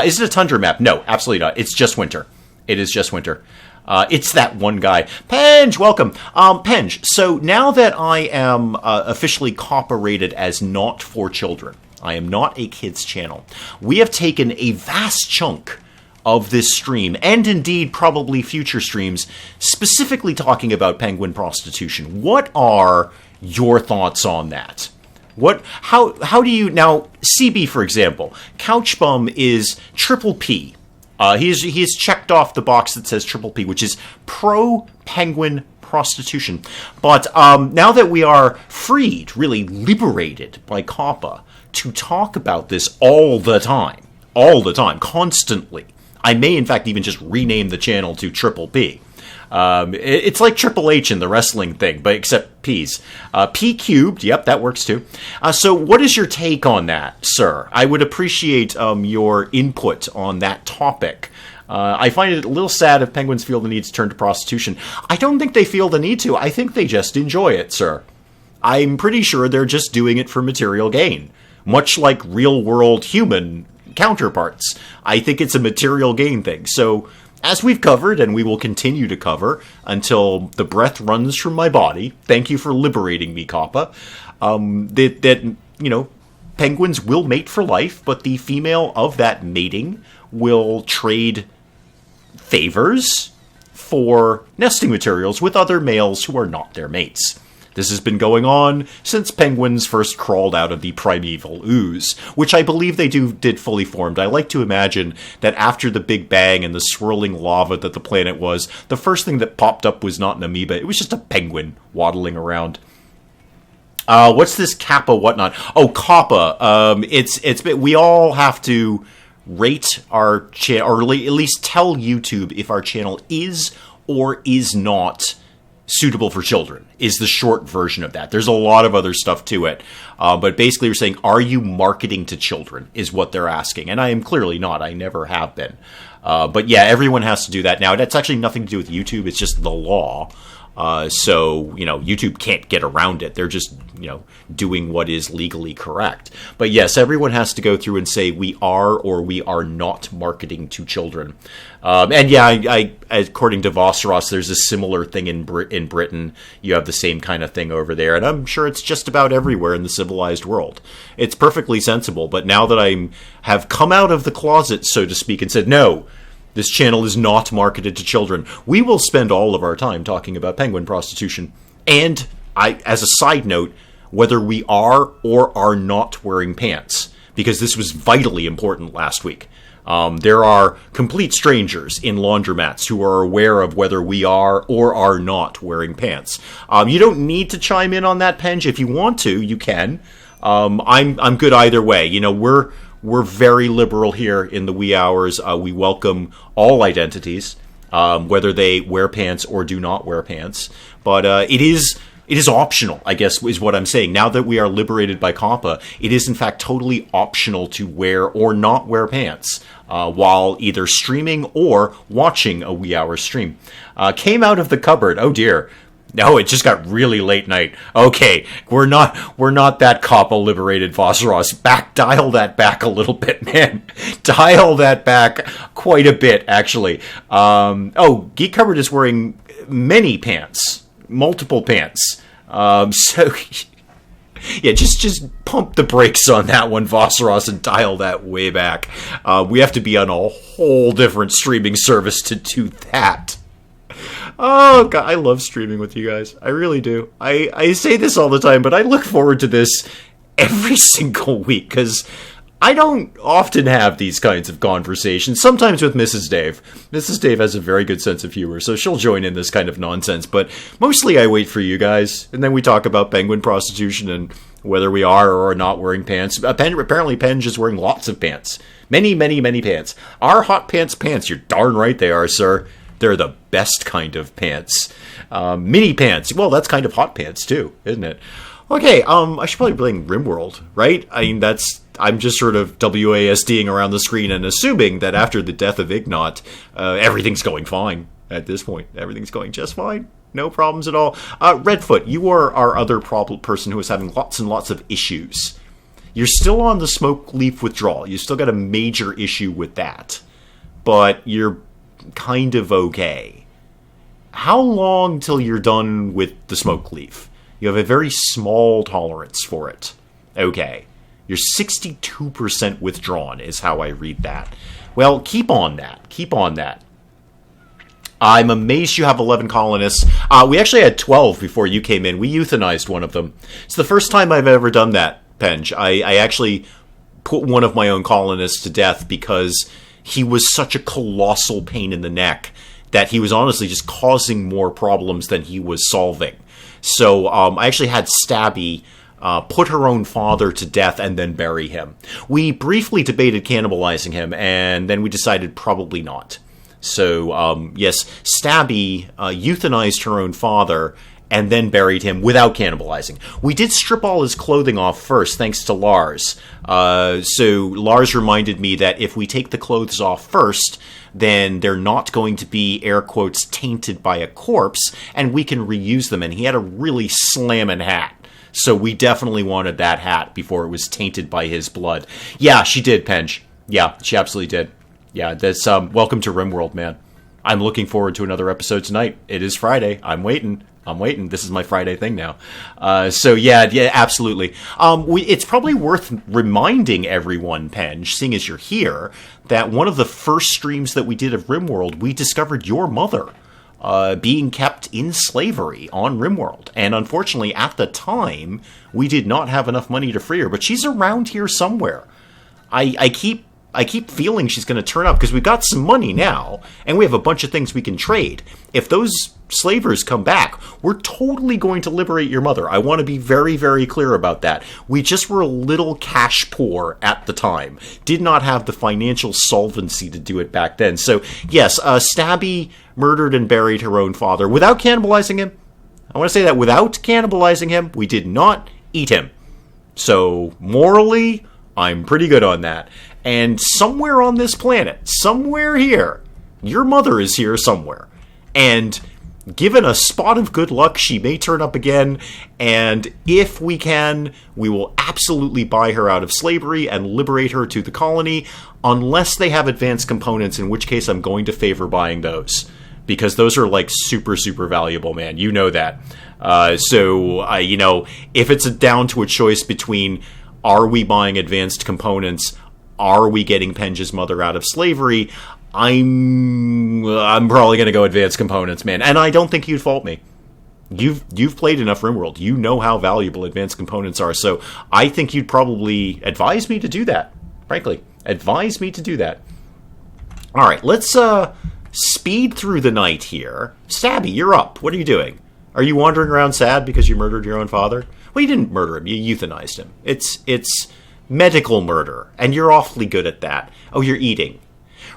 Speaker 1: Is it a tundra map? No, absolutely not. It's just winter. It is just winter. It's that one guy. Penge, welcome. Penge, so now that I am officially copyrighted as not for children, I am not a kids channel, we have taken a vast chunk of this stream, and indeed probably future streams, specifically talking about penguin prostitution. What are your thoughts on that? How do you... Now, CB, for example, Couchbum is triple P. He's checked off the box that says triple P, which is pro-penguin prostitution. But now that we are freed, really liberated by COPPA, to talk about this all the time, constantly, I may, in fact, even just rename the channel to Triple P. It's like Triple H in the wrestling thing, but except P's. P cubed, yep, that works too. So what is your take on that, sir? I would appreciate your input on that topic. I find it a little sad if penguins feel the need to turn to prostitution. I don't think they feel the need to. I think they just enjoy it, sir. I'm pretty sure they're just doing it for material gain. Much like real-world human counterparts. I think it's a material gain thing. So, as we've covered, and we will continue to cover until the breath runs from my body, thank you for liberating me, Kappa, penguins will mate for life, but the female of that mating will trade favors for nesting materials with other males who are not their mates. This has been going on since penguins first crawled out of the primeval ooze, which I believe they did fully formed. I like to imagine that after the Big Bang and the swirling lava that the planet was, the first thing that popped up was not an amoeba, it was just a penguin waddling around. What's this Kappa whatnot? Oh, Kappa. We all have to rate our channel, or at least tell YouTube if our channel is or is not suitable for children, is the short version of that. There's a lot of other stuff to it. But basically we're saying, are you marketing to children, is what they're asking. And I am clearly not. I never have been. But yeah, everyone has to do that now. That's actually nothing to do with YouTube. It's just the law. So, YouTube can't get around it. They're just, doing what is legally correct. But yes, everyone has to go through and say we are or we are not marketing to children. And yeah, I according to Vosseros, there's a similar thing in Britain. You have the same kind of thing over there. And I'm sure it's just about everywhere in the civilized world. It's perfectly sensible. But now that I have come out of the closet, so to speak, and said, no, this channel is not marketed to children, we will spend all of our time talking about penguin prostitution. And as a side note, whether we are or are not wearing pants, because this was vitally important last week. There are complete strangers in laundromats who are aware of whether we are or are not wearing pants. You don't need to chime in on that, Penge. If you want to, you can. I'm good either way. We're very liberal here in the wee hours. We welcome all identities, whether they wear pants or do not wear pants. But it It is optional, I guess, is what I'm saying. Now that we are liberated by COPPA, it is in fact totally optional to wear or not wear pants while either streaming or watching a wee hour stream. Came out of the cupboard. Oh dear. No, it just got really late night. Okay, we're not that COPPA liberated Vossros. Dial that back a little bit, man. Dial that back quite a bit, actually. Geek Cupboard is wearing many pants. Multiple pants. So yeah, just pump the brakes on that one, Vossros, and dial that way back. We have to be on a whole different streaming service to do that. Oh god, I love streaming with you guys. I really do. I say this all the time, but I look forward to this every single week, because I don't often have these kinds of conversations. Sometimes with Mrs. Dave. Mrs. Dave has a very good sense of humor, so she'll join in this kind of nonsense. But mostly I wait for you guys, and then we talk about penguin prostitution and whether we are or are not wearing pants. Apparently Penge is wearing lots of pants. Many, many, many pants. Are hot pants pants? You're darn right they are, sir. They're the best kind of pants. Mini pants. Well, that's kind of hot pants, too, isn't it? Okay, I should probably blame RimWorld, right? I mean, I'm just sort of WASDing around the screen and assuming that after the death of Ignat, everything's going fine at this point. Everything's going just fine. No problems at all. Redfoot, you are our other person who is having lots and lots of issues. You're still on the smoke leaf withdrawal. You still got a major issue with that. But you're kind of okay. How long till you're done with the smoke leaf? You have a very small tolerance for it. Okay. You're 62% withdrawn is how I read that. Well, keep on that. Keep on that. I'm amazed you have 11 colonists. We actually had 12 before you came in. We euthanized one of them. It's the first time I've ever done that, Penge. I actually put one of my own colonists to death because he was such a colossal pain in the neck that he was honestly just causing more problems than he was solving. So I actually had Stabby put her own father to death and then bury him. We briefly debated cannibalizing him, and then we decided probably not. So, yes, Stabby euthanized her own father and then buried him without cannibalizing. We did strip all his clothing off first, thanks to Lars. So Lars reminded me that if we take the clothes off first, then they're not going to be, air quotes, tainted by a corpse, and we can reuse them. And he had a really slammin' hat. So we definitely wanted that hat before it was tainted by his blood. Yeah, she did, Penge. Yeah, she absolutely did. Yeah, that's welcome to RimWorld, man. I'm looking forward to another episode tonight. It is Friday. I'm waiting. This is my Friday thing now. So yeah, absolutely. It's probably worth reminding everyone, Penge, seeing as you're here, that one of the first streams that we did of RimWorld, we discovered your mother being kept in slavery on RimWorld. And unfortunately, at the time, we did not have enough money to free her. But she's around here somewhere. I keep feeling she's going to turn up, because we've got some money now, and we have a bunch of things we can trade. If those slavers come back, we're totally going to liberate your mother. I want to be very, very clear about that. We just were a little cash poor at the time. Did not have the financial solvency to do it back then. So, yes, Stabby murdered and buried her own father without cannibalizing him. I want to say that without cannibalizing him, we did not eat him. So, morally, I'm pretty good on that. And somewhere on this planet, somewhere here, your mother is here somewhere. And given a spot of good luck, she may turn up again. And if we can, we will absolutely buy her out of slavery and liberate her to the colony, unless they have advanced components, in which case I'm going to favor buying those. Because those are, like, super, super valuable, man. You know that. If it's down to a choice between, are we buying advanced components, are we getting Penge's mother out of slavery, I'm probably going to go advanced components, man. And I don't think you'd fault me. You've played enough RimWorld. You know how valuable advanced components are. So I think you'd probably advise me to do that. Frankly, advise me to do that. All right, let's speed through the night here. Stabby, you're up. What are you doing? Are you wandering around sad because you murdered your own father? Well, you didn't murder him. You euthanized him. It's medical murder, and you're awfully good at that. Oh, you're eating.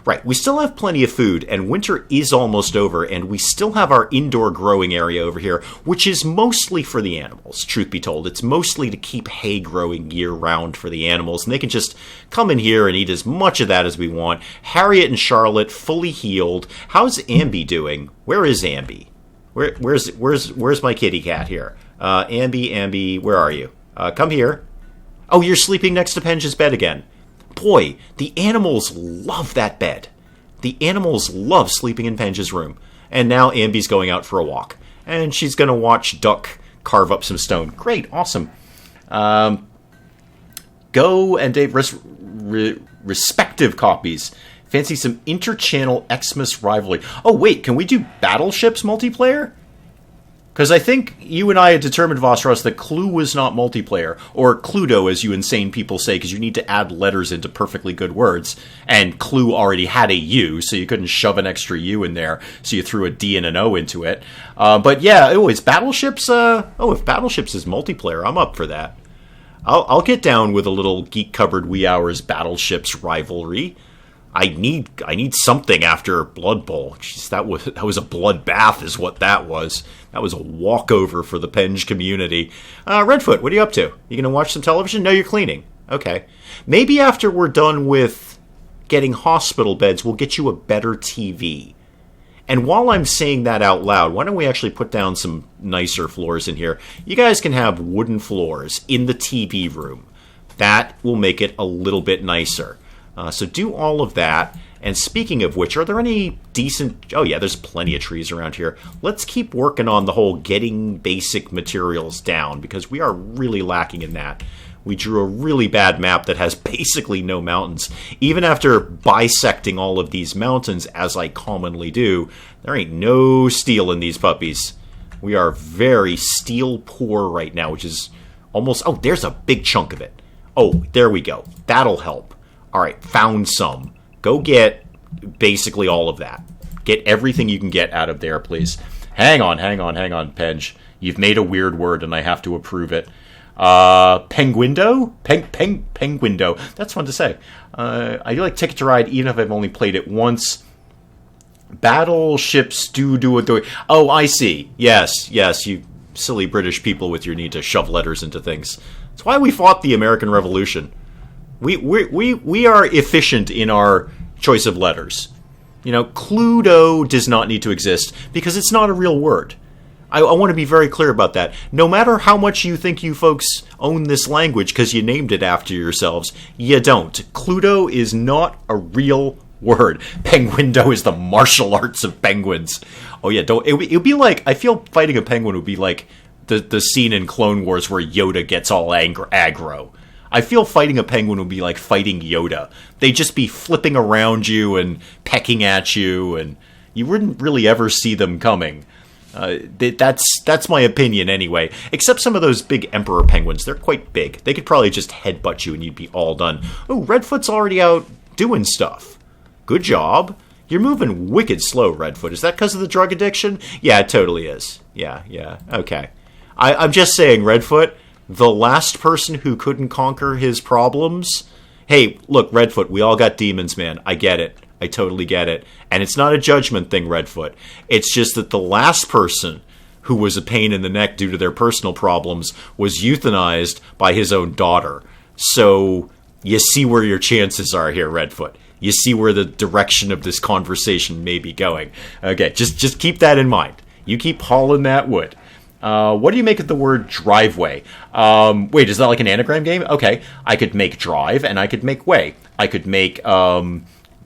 Speaker 1: Right, we still have plenty of food, and winter is almost over, and we still have our indoor growing area over here, which is mostly for the animals, truth be told. It's mostly to keep hay growing year-round for the animals, and they can just come in here and eat as much of that as we want. Harriet and Charlotte, fully healed. How's Ambi doing? Where is Ambi? Where's my kitty cat here? Ambi, where are you? Come here. Oh, you're sleeping next to Penge's bed again. Boy, the animals love that bed. The animals love sleeping in Penge's room. And now Ambi's going out for a walk. And she's going to watch Duck carve up some stone. Great, awesome. Go and Dave, respective copies. Fancy some inter-channel Xmas rivalry. Oh, wait, can we do Battleships multiplayer? Because I think you and I had determined, Vosros, that Clue was not multiplayer, or Cluedo, as you insane people say, because you need to add letters into perfectly good words, and Clue already had a U, so you couldn't shove an extra U in there, so you threw a D and an O into it. But yeah, it's Battleships. If Battleships is multiplayer, I'm up for that. I'll get down with a little Geek Cupboard Wee Hours Battleships rivalry. I need something after Blood Bowl. Jeez, that was a bloodbath, is what that was. That was a walkover for the Penge community. Redfoot, what are you up to? You gonna watch some television? No, you're cleaning. Okay. Maybe after we're done with getting hospital beds, we'll get you a better TV. And while I'm saying that out loud, why don't we actually put down some nicer floors in here? You guys can have wooden floors in the TV room. That will make it a little bit nicer. So do all of that. And speaking of which, are there any decent... Oh yeah, there's plenty of trees around here. Let's keep working on the whole getting basic materials down, because we are really lacking in that. We drew a really bad map that has basically no mountains. Even after bisecting all of these mountains, as I commonly do, there ain't no steel in these puppies. We are very steel poor right now, which is almost... Oh, there's a big chunk of it. Oh, there we go. That'll help. All right, found some. Go get basically all of that. Get everything you can get out of there, please. Hang on, Penge. You've made a weird word, and I have to approve it. Penguindo? Penguindo. That's fun to say. I do like Ticket to Ride, even if I've only played it once. Battleships do. Oh, I see. Yes, you silly British people with your need to shove letters into things. That's why we fought the American Revolution. We are efficient in our choice of letters. Cluedo does not need to exist because it's not a real word. I want to be very clear about that. No matter how much you think you folks own this language because you named it after yourselves, you don't. Cluedo is not a real word. Penguindo is the martial arts of penguins. Oh yeah, don't. It would be like, I feel fighting a penguin would be like the scene in Clone Wars where Yoda gets all aggro. I feel fighting a penguin would be like fighting Yoda. They'd just be flipping around you and pecking at you, and you wouldn't really ever see them coming. That's my opinion anyway. Except some of those big emperor penguins, they're quite big. They could probably just headbutt you and you'd be all done. Oh, Redfoot's already out doing stuff. Good job. You're moving wicked slow, Redfoot. Is that because of the drug addiction? Yeah, it totally is. Yeah. Okay. I'm just saying, Redfoot, the last person who couldn't conquer his problems... Hey, look, Redfoot, we all got demons, man. I get it. I totally get it. And it's not a judgment thing, Redfoot. It's just that the last person who was a pain in the neck due to their personal problems was euthanized by his own daughter. So you see where your chances are here, Redfoot. You see where the direction of this conversation may be going. Okay, just keep that in mind. You keep hauling that wood. What do you make of the word driveway? Wait, is that like an anagram game? Okay, I could make drive and I could make way. I could make, can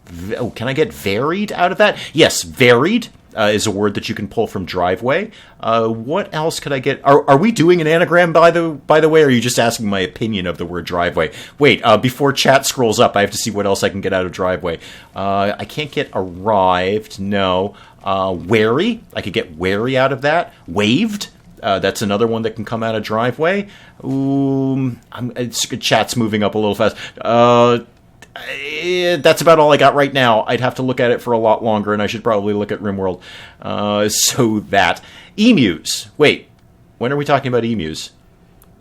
Speaker 1: I get varied out of that? Yes, varied is a word that you can pull from driveway. What else could I get? Are we doing an anagram, by the way, or are you just asking my opinion of the word driveway? Wait, before chat scrolls up, I have to see what else I can get out of driveway. I can't get arrived, no. Wary, I could get wary out of that. Waved. That's another one that can come out of driveway. Chat's moving up a little fast. That's about all I got right now. I'd have to look at it for a lot longer, and I should probably look at RimWorld. So that. Emus. Wait, when are we talking about emus?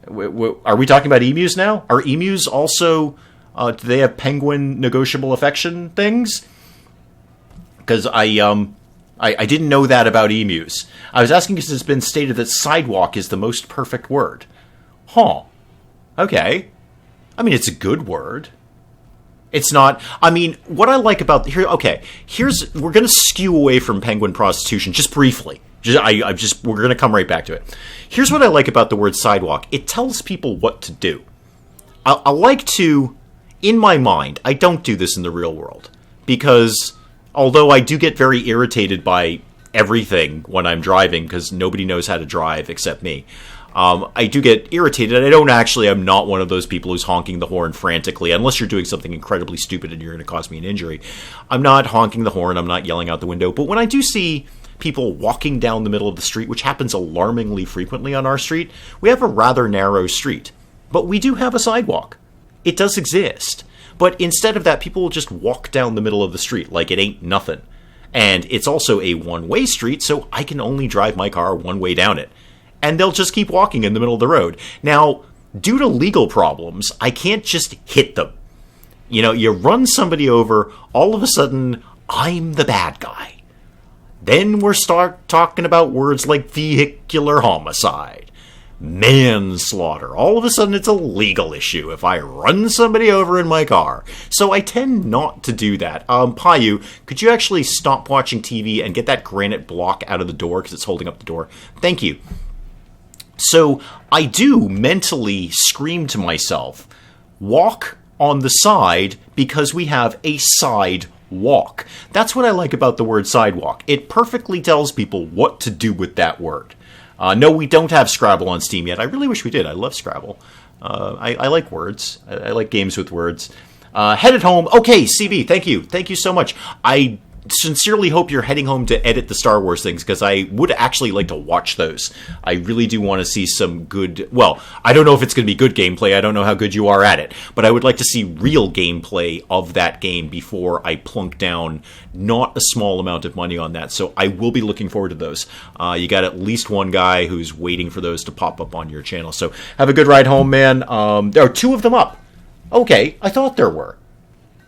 Speaker 1: Are we talking about emus now? Are emus also... do they have penguin negotiable affection things? because I didn't know that about emus. I was asking because it's been stated that sidewalk is the most perfect word. Huh. Okay. I mean, it's a good word. It's not. I mean, what I like about here. Okay, we're going to skew away from penguin prostitution just briefly. We're going to come right back to it. Here's what I like about the word sidewalk. It tells people what to do. I like to, in my mind, I don't do this in the real world because although I do get very irritated by everything when I'm driving because nobody knows how to drive except me. I do get irritated. I'm not one of those people who's honking the horn frantically, unless you're doing something incredibly stupid and you're going to cause me an injury. I'm not honking the horn. I'm not yelling out the window. But when I do see people walking down the middle of the street, which happens alarmingly frequently on our street, we have a rather narrow street. But we do have a sidewalk. It does exist. But instead of that, people will just walk down the middle of the street like it ain't nothing. And it's also a one-way street, so I can only drive my car one way down it. And they'll just keep walking in the middle of the road. Now, due to legal problems, I can't just hit them. You know, you run somebody over, all of a sudden, I'm the bad guy. Then we're start talking about words like vehicular homicide, manslaughter. All of a sudden, it's a legal issue if I run somebody over in my car. So I tend not to do that. Payu, could you actually stop watching TV and get that granite block out of the door because it's holding up the door? Thank you. So I do mentally scream to myself, walk on the side because we have a sidewalk. That's what I like about the word sidewalk. It perfectly tells people what to do with that word. No, we don't have Scrabble on Steam yet. I really wish we did. I love Scrabble. I like words. I like games with words. Headed home. Okay, CB, thank you. Thank you so much. I sincerely hope you're heading home to edit the Star Wars things, because I would actually like to watch those. I really do want to see some good... Well, I don't know if it's going to be good gameplay. I don't know how good you are at it. But I would like to see real gameplay of that game before I plunk down not a small amount of money on that. So I will be looking forward to those. You got at least one guy who's waiting for those to pop up on your channel. So have a good ride home, man. There are 2 of them up. Okay, I thought there were.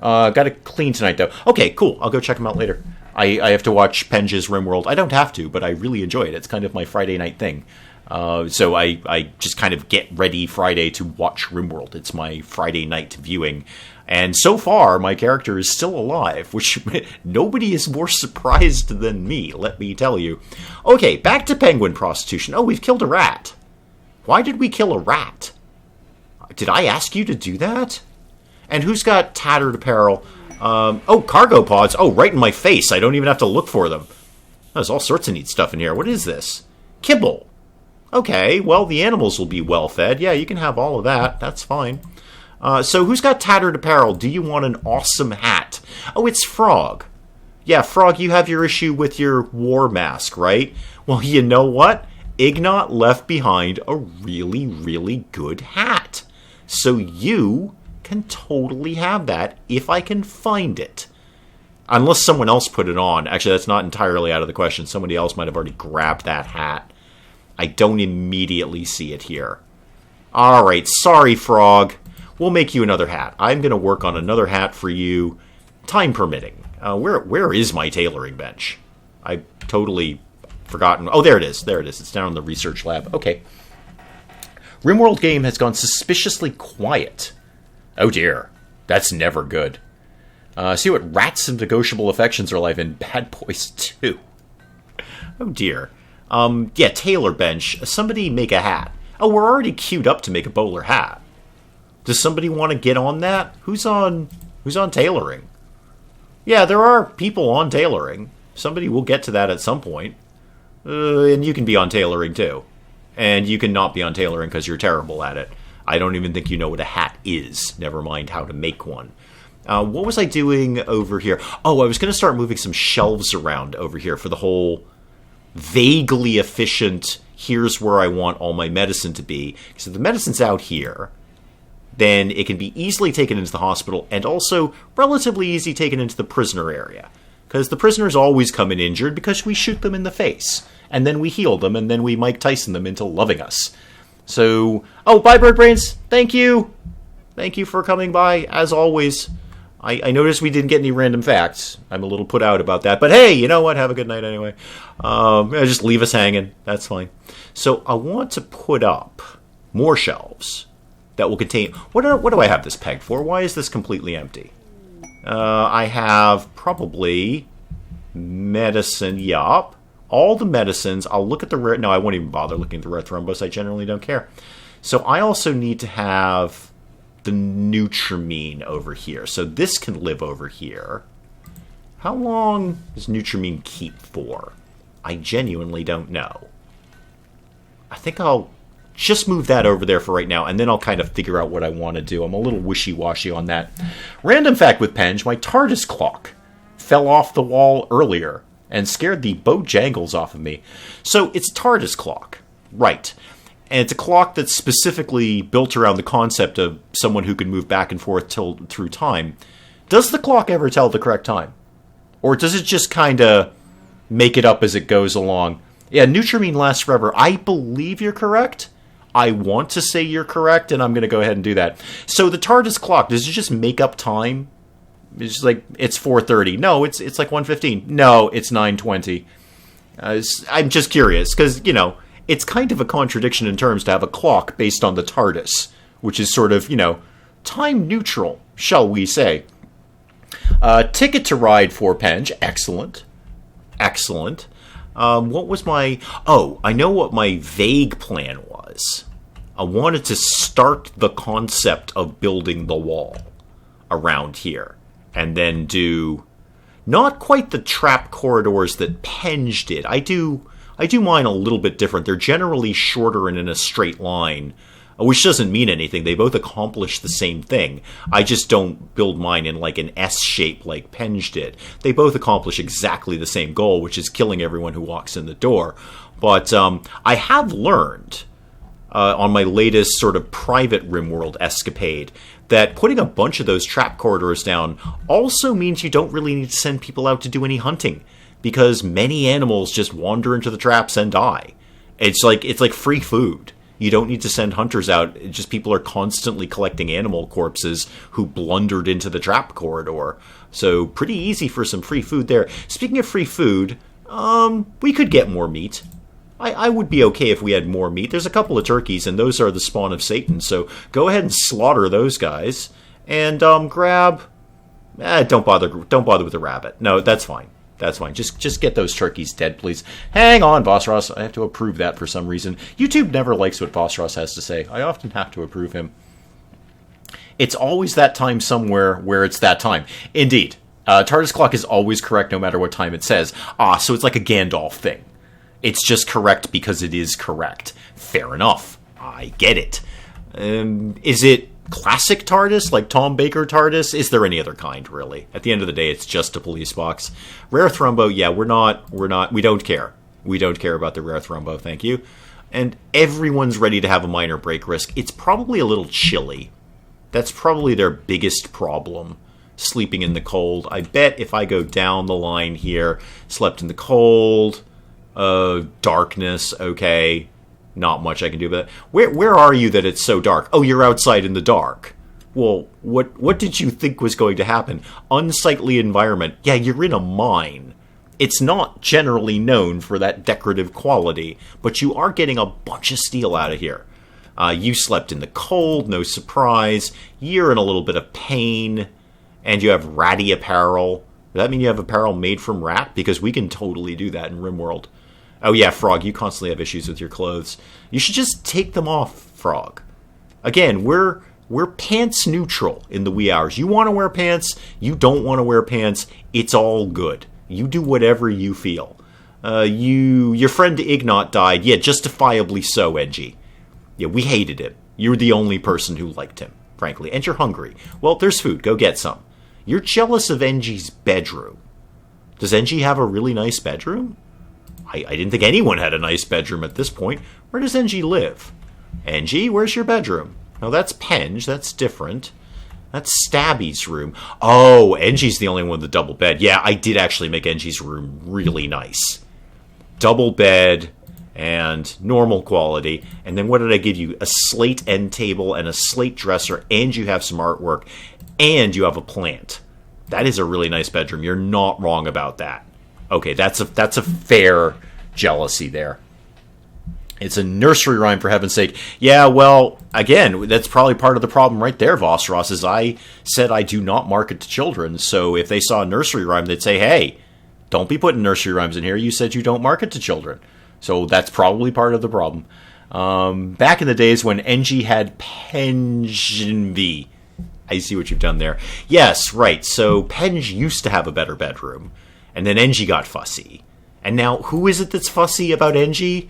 Speaker 1: Got to clean tonight, though. Okay, cool. I'll go check them out later. I have to watch Penge's RimWorld. I don't have to, but I really enjoy it. It's kind of my Friday night thing. So I just kind of get ready Friday to watch RimWorld. It's my Friday night viewing. And so far, my character is still alive, which nobody is more surprised than me, let me tell you. Okay, back to penguin prostitution. Oh, we've killed a rat. Why did we kill a rat? Did I ask you to do that? And who's got tattered apparel? Oh, cargo pods. Oh, right in my face. I don't even have to look for them. There's all sorts of neat stuff in here. What is this? Kibble. Okay, well, the animals will be well fed. Yeah, you can have all of that. That's fine. So who's got tattered apparel? Do you want an awesome hat? Oh, it's Frog. Yeah, Frog, you have your issue with your war mask, right? Well, you know what? Ignat left behind a really, really good hat. So you can totally have that if I can find it. Unless someone else put it on. Actually, that's not entirely out of the question. Somebody else might have already grabbed that hat. I don't immediately see it here. Alright, sorry, Frog. We'll make you another hat. I'm going to work on another hat for you, time permitting. Where is my tailoring bench? I've totally forgotten. Oh, there it is. There it is. It's down in the research lab. Okay. RimWorld game has gone suspiciously quiet. Oh dear, that's never good. See what rats and negotiable affections are like in Bad Boys 2. Oh dear. Yeah, tailor bench. Somebody make a hat. Oh, we're already queued up to make a bowler hat. Does somebody want to get on that? Who's on tailoring? Yeah, there are people on tailoring. Somebody will get to that at some point. And you can be on tailoring too. And you can not be on tailoring because you're terrible at it. I don't even think you know what a hat is, never mind how to make one. What was I doing over here? Oh, I was going to start moving some shelves around over here for the whole vaguely efficient, here's where I want all my medicine to be. Because if the medicine's out here, then it can be easily taken into the hospital and also relatively easy taken into the prisoner area. Because the prisoners always come in injured because we shoot them in the face. And then we heal them, and then we Mike Tyson them into loving us. So, oh, bye, Bird Brains. Thank you. Thank you for coming by, as always. I noticed we didn't get any random facts. I'm a little put out about that. But hey, you know what? Have a good night anyway. Just leave us hanging. That's fine. So I want to put up more shelves that will contain... What do I have this pegged for? Why is this completely empty? I have probably medicine. Yup. All the medicines. I'll look at the rare... No, I won't even bother looking at the rare thrombus. I generally don't care. So I also need to have the Nutramine over here. So this can live over here. How long does Nutramine keep for? I genuinely don't know. I think I'll just move that over there for right now, and then I'll kind of figure out what I want to do. I'm a little wishy-washy on that. Random fact with Penge, my TARDIS clock fell off the wall earlier and scared the bojangles off of me. So it's TARDIS clock. Right. And it's a clock that's specifically built around the concept of someone who can move back and forth through time. Does the clock ever tell the correct time? Or does it just kind of make it up as it goes along? Yeah, Nutramine lasts forever. I believe you're correct. I want to say you're correct, and I'm going to go ahead and do that. So the TARDIS clock, does it just make up time? It's just like, it's 4:30. No, it's like 1:15. No, it's 9:20. I'm just curious, because, you know, it's kind of a contradiction in terms to have a clock based on the TARDIS, which is sort of, you know, time neutral, shall we say. Ticket to ride for Penge. Excellent. Excellent. What was my... Oh, I know what my vague plan was. I wanted to start the concept of building the wall around here, and then do not quite the trap corridors that Penge did. I do mine a little bit different. They're generally shorter and in a straight line, which doesn't mean anything. They both accomplish the same thing. I just don't build mine in like an S shape like Penge did. They both accomplish exactly the same goal, which is killing everyone who walks in the door. But I have learned on my latest sort of private RimWorld escapade that putting a bunch of those trap corridors down also means you don't really need to send people out to do any hunting, because many animals just wander into the traps and die. It's like free food. You don't need to send hunters out. It's just people are constantly collecting animal corpses who blundered into the trap corridor. So pretty easy for some free food there. Speaking of free food, we could get more meat. I would be okay if we had more meat. There's a couple of turkeys, and those are the spawn of Satan. So go ahead and slaughter those guys, and grab. Don't bother with the rabbit. No, that's fine. That's fine. Just get those turkeys dead, please. Hang on, Boss Ross. I have to approve that for some reason. YouTube never likes what Boss Ross has to say. I often have to approve him. It's always that time somewhere where it's that time. Indeed. TARDIS clock is always correct no matter what time it says. So it's like a Gandalf thing. It's just correct because it is correct. Fair enough. I get it. Is it classic TARDIS, like Tom Baker TARDIS? Is there any other kind, really? At the end of the day, it's just a police box. Rare Thrombo, yeah, we don't care. We don't care about the Rare Thrombo, thank you. And everyone's ready to have a minor break risk. It's probably a little chilly. That's probably their biggest problem, sleeping in the cold. I bet if I go down the line here, slept in the cold, darkness, okay, not much I can do about that. Where are you that it's so dark? Oh, you're outside in the dark. Well, what did you think was going to happen? Unsightly environment. Yeah, you're in a mine. It's not generally known for that decorative quality, but you are getting a bunch of steel out of here. You slept in the cold, no surprise. You're in a little bit of pain, and you have ratty apparel. Does that mean you have apparel made from rat? Because we can totally do that in RimWorld. Oh yeah, Frog, you constantly have issues with your clothes. You should just take them off, Frog. Again, we're pants neutral in the wee hours. You want to wear pants, you don't want to wear pants, it's all good. You do whatever you feel. Your friend Ignat died, yeah, justifiably so, Edgy. Yeah, we hated him. You're the only person who liked him, frankly. And you're hungry. Well, there's food. Go get some. You're jealous of Enji's bedroom. Does Enji have a really nice bedroom? I didn't think anyone had a nice bedroom at this point. Where does Enji live? Enji, where's your bedroom? No, that's Penge. That's different. That's Stabby's room. Oh, Enji's the only one with a double bed. Yeah, I did actually make Enji's room really nice. Double bed and normal quality. And then what did I give you? A slate end table and a slate dresser, and you have some artwork, and you have a plant. That is a really nice bedroom. You're not wrong about that. Okay, that's a fair jealousy there. It's a nursery rhyme, for heaven's sake. Yeah, well, again, that's probably part of the problem right there, Vosros, is I said I do not market to children, so if they saw a nursery rhyme, they'd say, hey, don't be putting nursery rhymes in here. You said you don't market to children. So that's probably part of the problem. Back in the days when NG had Penj. I see what you've done there. Yes, right. So Penj used to have a better bedroom, and then NG got fussy. And now, who is it that's fussy about NG?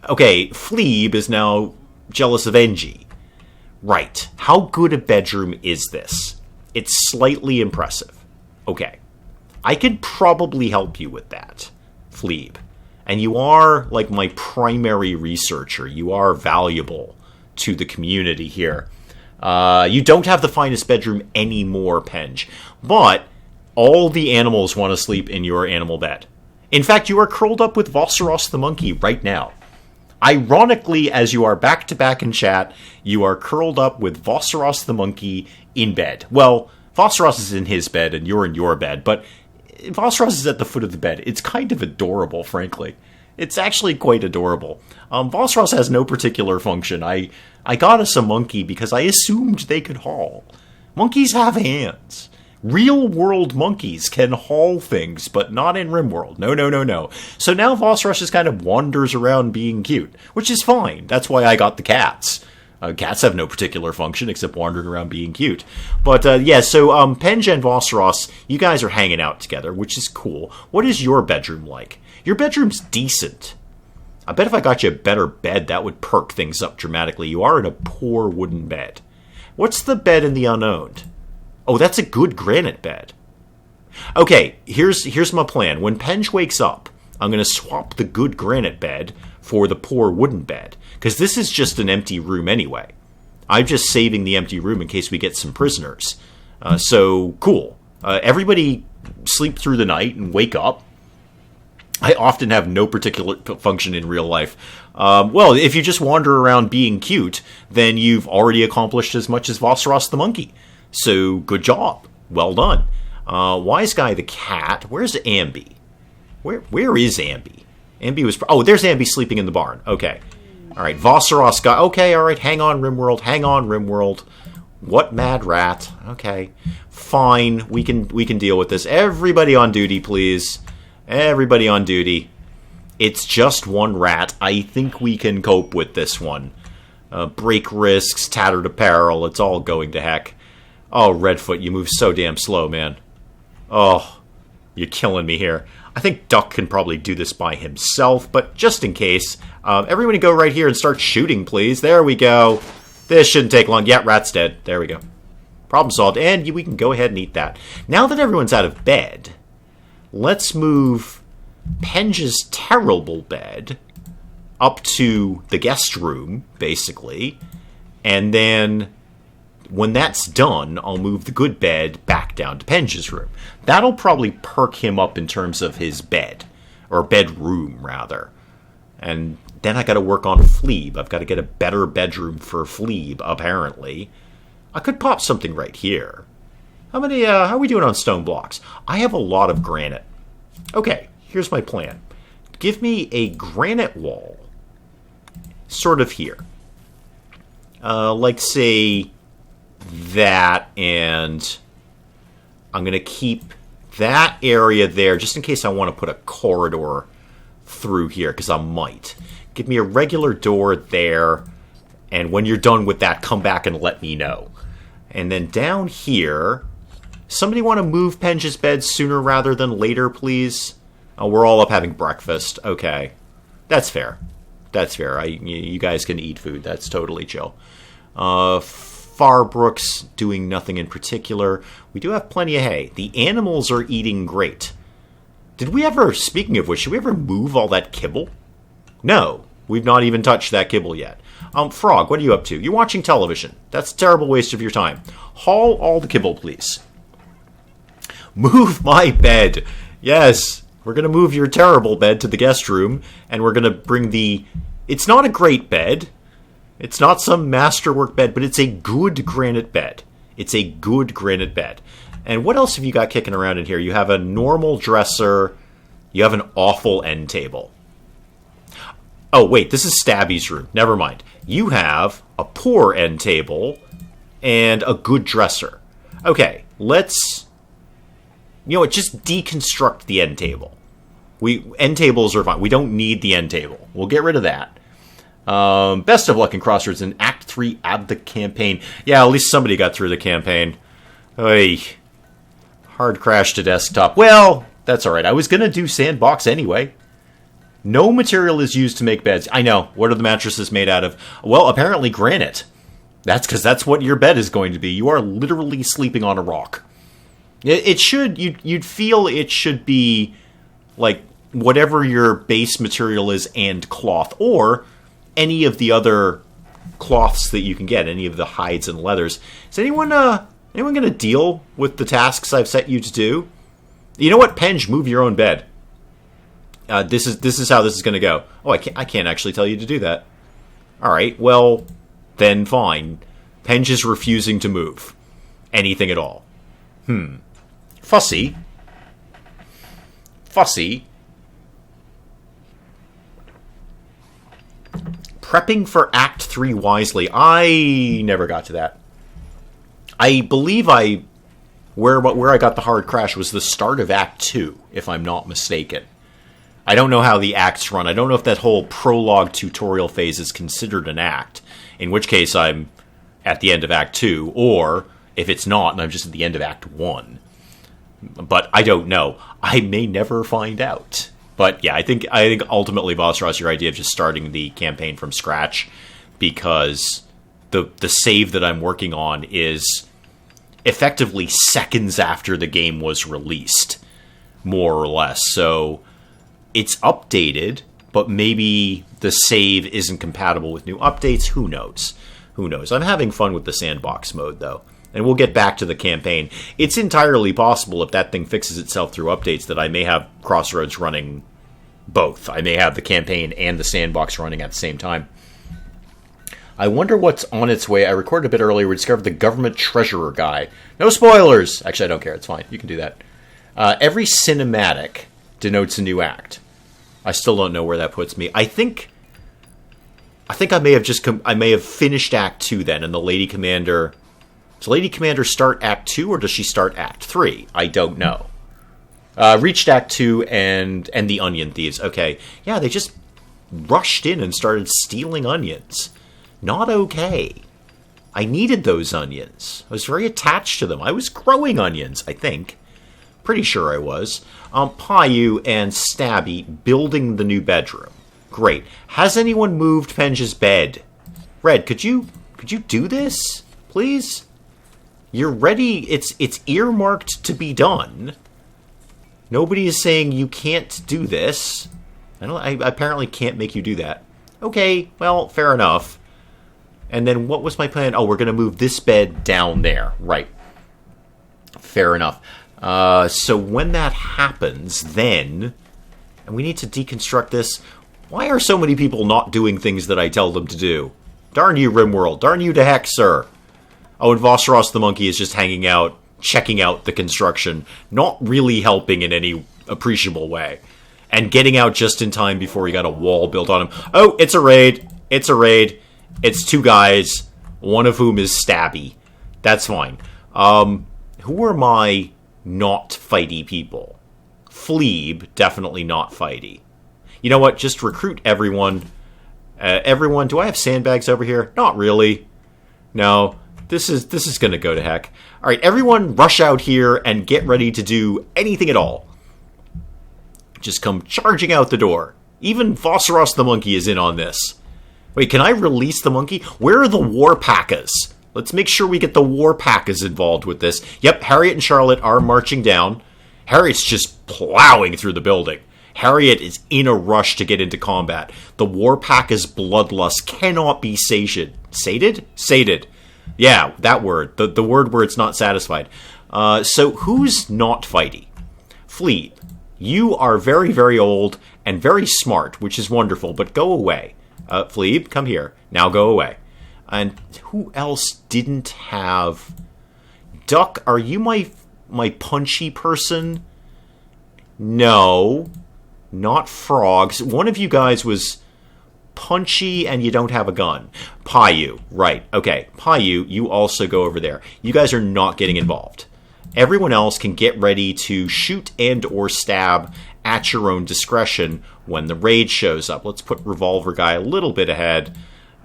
Speaker 1: Okay, Fleeb is now jealous of NG. Right. How good a bedroom is this? It's slightly impressive. Okay. I could probably help you with that, Fleeb. And you are, like, my primary researcher. You are valuable to the community here. You don't have the finest bedroom anymore, Penj. But all the animals want to sleep in your animal bed. In fact, you are curled up with Vosros the monkey right now. Ironically, as you are back-to-back in chat, you are curled up with Vosros the monkey in bed. Well, Vosros is in his bed and you're in your bed, but Vosros is at the foot of the bed. It's kind of adorable, frankly. It's actually quite adorable. Vosros has no particular function. I got us a monkey because I assumed they could haul. Monkeys have hands. Real-world monkeys can haul things, but not in RimWorld. No. So now Vosros just kind of wanders around being cute, which is fine. That's why I got the cats. Cats have no particular function except wandering around being cute. But yeah, so Penj and Vosros, you guys are hanging out together, which is cool. What is your bedroom like? Your bedroom's decent. I bet if I got you a better bed, that would perk things up dramatically. You are in a poor wooden bed. What's the bed in the unowned? Oh, that's a good granite bed. Okay, here's my plan. When Penj wakes up, I'm going to swap the good granite bed for the poor wooden bed, because this is just an empty room anyway. I'm just saving the empty room in case we get some prisoners. So, cool. Everybody sleep through the night and wake up. I often have no particular function in real life. Well, if you just wander around being cute, then you've already accomplished as much as Vosros the monkey. So, good job. Well done. Wise Guy the cat. Where's Ambi? Where is Ambi? Ambi was... Oh, there's Ambi sleeping in the barn. Okay. All right, Vosros guy. Okay, all right. Hang on, RimWorld. What mad rat? Okay. Fine. We can deal with this. Everybody on duty, please. Everybody on duty. It's just one rat. I think we can cope with this one. Break risks, tattered apparel. It's all going to heck. Oh, Redfoot, you move so damn slow, man. Oh, you're killing me here. I think Duck can probably do this by himself, but just in case, everybody go right here and start shooting, please. There we go. This shouldn't take long. Yeah, rat's dead. There we go. Problem solved, and we can go ahead and eat that. Now that everyone's out of bed, let's move Penj's terrible bed up to the guest room, basically, and then... when that's done, I'll move the good bed back down to Penj's room. That'll probably perk him up in terms of his bed. Or bedroom, rather. And then I gotta work on Fleeb. I've got to get a better bedroom for Fleeb, apparently. I could pop something right here. How are we doing on stone blocks? I have a lot of granite. Okay, here's my plan. Give me a granite wall. Sort of here. Like, say... that, and I'm going to keep that area there just in case I want to put a corridor through here, because I might. Give me a regular door there, and when you're done with that, come back and let me know. And then down here, somebody want to move Penj's bed sooner rather than later, please? Oh, we're all up having breakfast. Okay. That's fair. That's fair. You guys can eat food. That's totally chill. Farbrook's doing nothing in particular. We do have plenty of hay. The animals are eating great. Did we ever, speaking of which, did we ever move all that kibble? No, we've not even touched that kibble yet. Frog, what are you up to? You're watching television. That's a terrible waste of your time. Haul all the kibble, please. Move my bed. Yes, we're going to move your terrible bed to the guest room, and we're going to bring the... It's not a great bed. It's not some masterwork bed, but it's a good granite bed. It's a good granite bed. And what else have you got kicking around in here? You have a normal dresser. You have an awful end table. Oh, wait, this is Stabby's room. Never mind. You have a poor end table and a good dresser. Okay, let's... You know what, just deconstruct the end table. End tables are fine. We don't need the end table. We'll get rid of that. Best of luck in Crossroads in Act 3 of the campaign. Yeah, at least somebody got through the campaign. Oy. Hard crash to desktop. Well, that's alright. I was going to do sandbox anyway. No material is used to make beds. I know. What are the mattresses made out of? Well, apparently granite. That's because that's what your bed is going to be. You are literally sleeping on a rock. It should... You'd feel it should be, like, whatever your base material is and cloth, or any of the other cloths that you can get, any of the hides and leathers. Is anyone going to deal with the tasks I've set you to do? You know what, Penge, move your own bed. This is how this is going to go. Oh, I can't actually tell you to do that. All right, well, then fine. Penge is refusing to move anything at all. Fussy. Prepping for Act 3 wisely. I never got to that. I believe where I got the hard crash was the start of Act 2, if I'm not mistaken. I don't know how the acts run. I don't know if that whole prologue tutorial phase is considered an act, in which case I'm at the end of Act 2, or if it's not and I'm just at the end of Act 1. But I don't know. I may never find out. But yeah, I think ultimately, Voss, your idea of just starting the campaign from scratch, because the save that I'm working on is effectively seconds after the game was released, more or less. So it's updated, but maybe the save isn't compatible with new updates. Who knows? I'm having fun with the sandbox mode, though. And we'll get back to the campaign. It's entirely possible, if that thing fixes itself through updates, that I may have Crossroads running both. I may have the campaign and the sandbox running at the same time. I wonder what's on its way. I recorded a bit earlier. We discovered the government treasurer guy. No spoilers! Actually, I don't care. It's fine. You can do that. Every cinematic denotes a new act. I still don't know where that puts me. I think I may have I may have finished Act 2 then, and the Lady Commander... Does Lady Commander start Act 2, or does she start Act 3? I don't know. Reached Act 2 and the onion thieves. Okay. Yeah, they just rushed in and started stealing onions. Not okay. I needed those onions. I was very attached to them. I was growing onions, I think. Pretty sure I was. Payu and Stabby building the new bedroom. Great. Has anyone moved Penge's bed? Red, could you do this, please? You're ready. It's earmarked to be done. Nobody is saying you can't do this. I apparently can't make you do that. Okay, well, fair enough. And then what was my plan? Oh, we're going to move this bed down there. Right. Fair enough. So when that happens, then... And we need to deconstruct this. Why are so many people not doing things that I tell them to do? Darn you, RimWorld. Darn you to heck, sir. Oh, and Vosros the monkey is just hanging out, checking out the construction, not really helping in any appreciable way. And getting out just in time before he got a wall built on him. Oh, it's a raid. It's a raid. It's two guys, one of whom is Stabby. That's fine. Who are my not fighty people? Fleeb, definitely not fighty. You know what? Just recruit everyone. Everyone, do I have sandbags over here? Not really. No. This is going to go to heck. All right, everyone rush out here and get ready to do anything at all. Just come charging out the door. Even Vosros the monkey is in on this. Wait, can I release the monkey? Where are the Warpackas? Let's make sure we get the Warpackas involved with this. Yep, Harriet and Charlotte are marching down. Harriet's just plowing through the building. Harriet is in a rush to get into combat. The Warpacka's bloodlust cannot be sated. Sated? Sated. Yeah, that word. The word where it's not satisfied. So who's not fighty? Fleet. You are very, very old and very smart, which is wonderful, but go away. Fleeb, come here. Now go away. And who else didn't have... Duck, are you my punchy person? No. Not frogs. One of you guys was punchy and you don't have a gun. Payu. Right. Okay. Payu, you also go over there. You guys are not getting involved. Everyone else can get ready to shoot and or stab at your own discretion when the raid shows up. Let's put Revolver Guy a little bit ahead,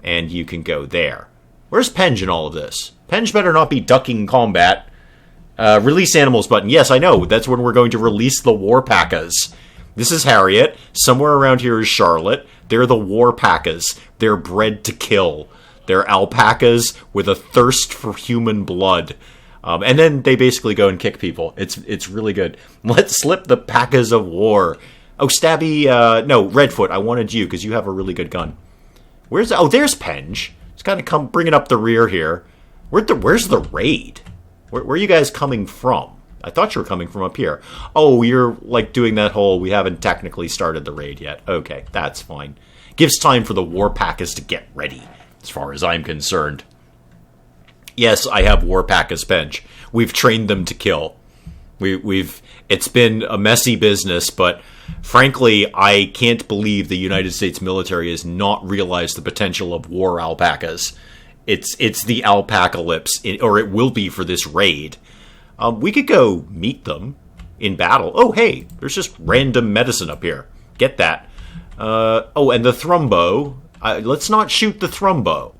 Speaker 1: and you can go there. Where's Penge in all of this? Penge better not be ducking combat. Release animals button. Yes, I know. That's when we're going to release the Warpackas. This is Harriet. Somewhere around here is Charlotte. They're the Warpackas. They're bred to kill. They're alpacas with a thirst for human blood. And then they basically go and kick people. It's really good. Let's slip the Packas of War. Oh, Stabby, no, Redfoot, I wanted you because you have a really good gun. There's Penge. It's kind of bringing up the rear here. Where's the raid? Where are you guys coming from? I thought you were coming from up here. Oh, you're like doing that whole, we haven't technically started the raid yet. Okay, that's fine. Gives time for the Warpackas to get ready, as far as I'm concerned. Yes, I have Warpackas, Penge. We've trained them to kill. It's been a messy business, but frankly, I can't believe the United States military has not realized the potential of war alpacas. It's the alpacalypse, or it will be for this raid. We could go meet them in battle. Oh, hey, there's just random medicine up here. Get that. And the Thrumbo. Let's not shoot the Thrumbo.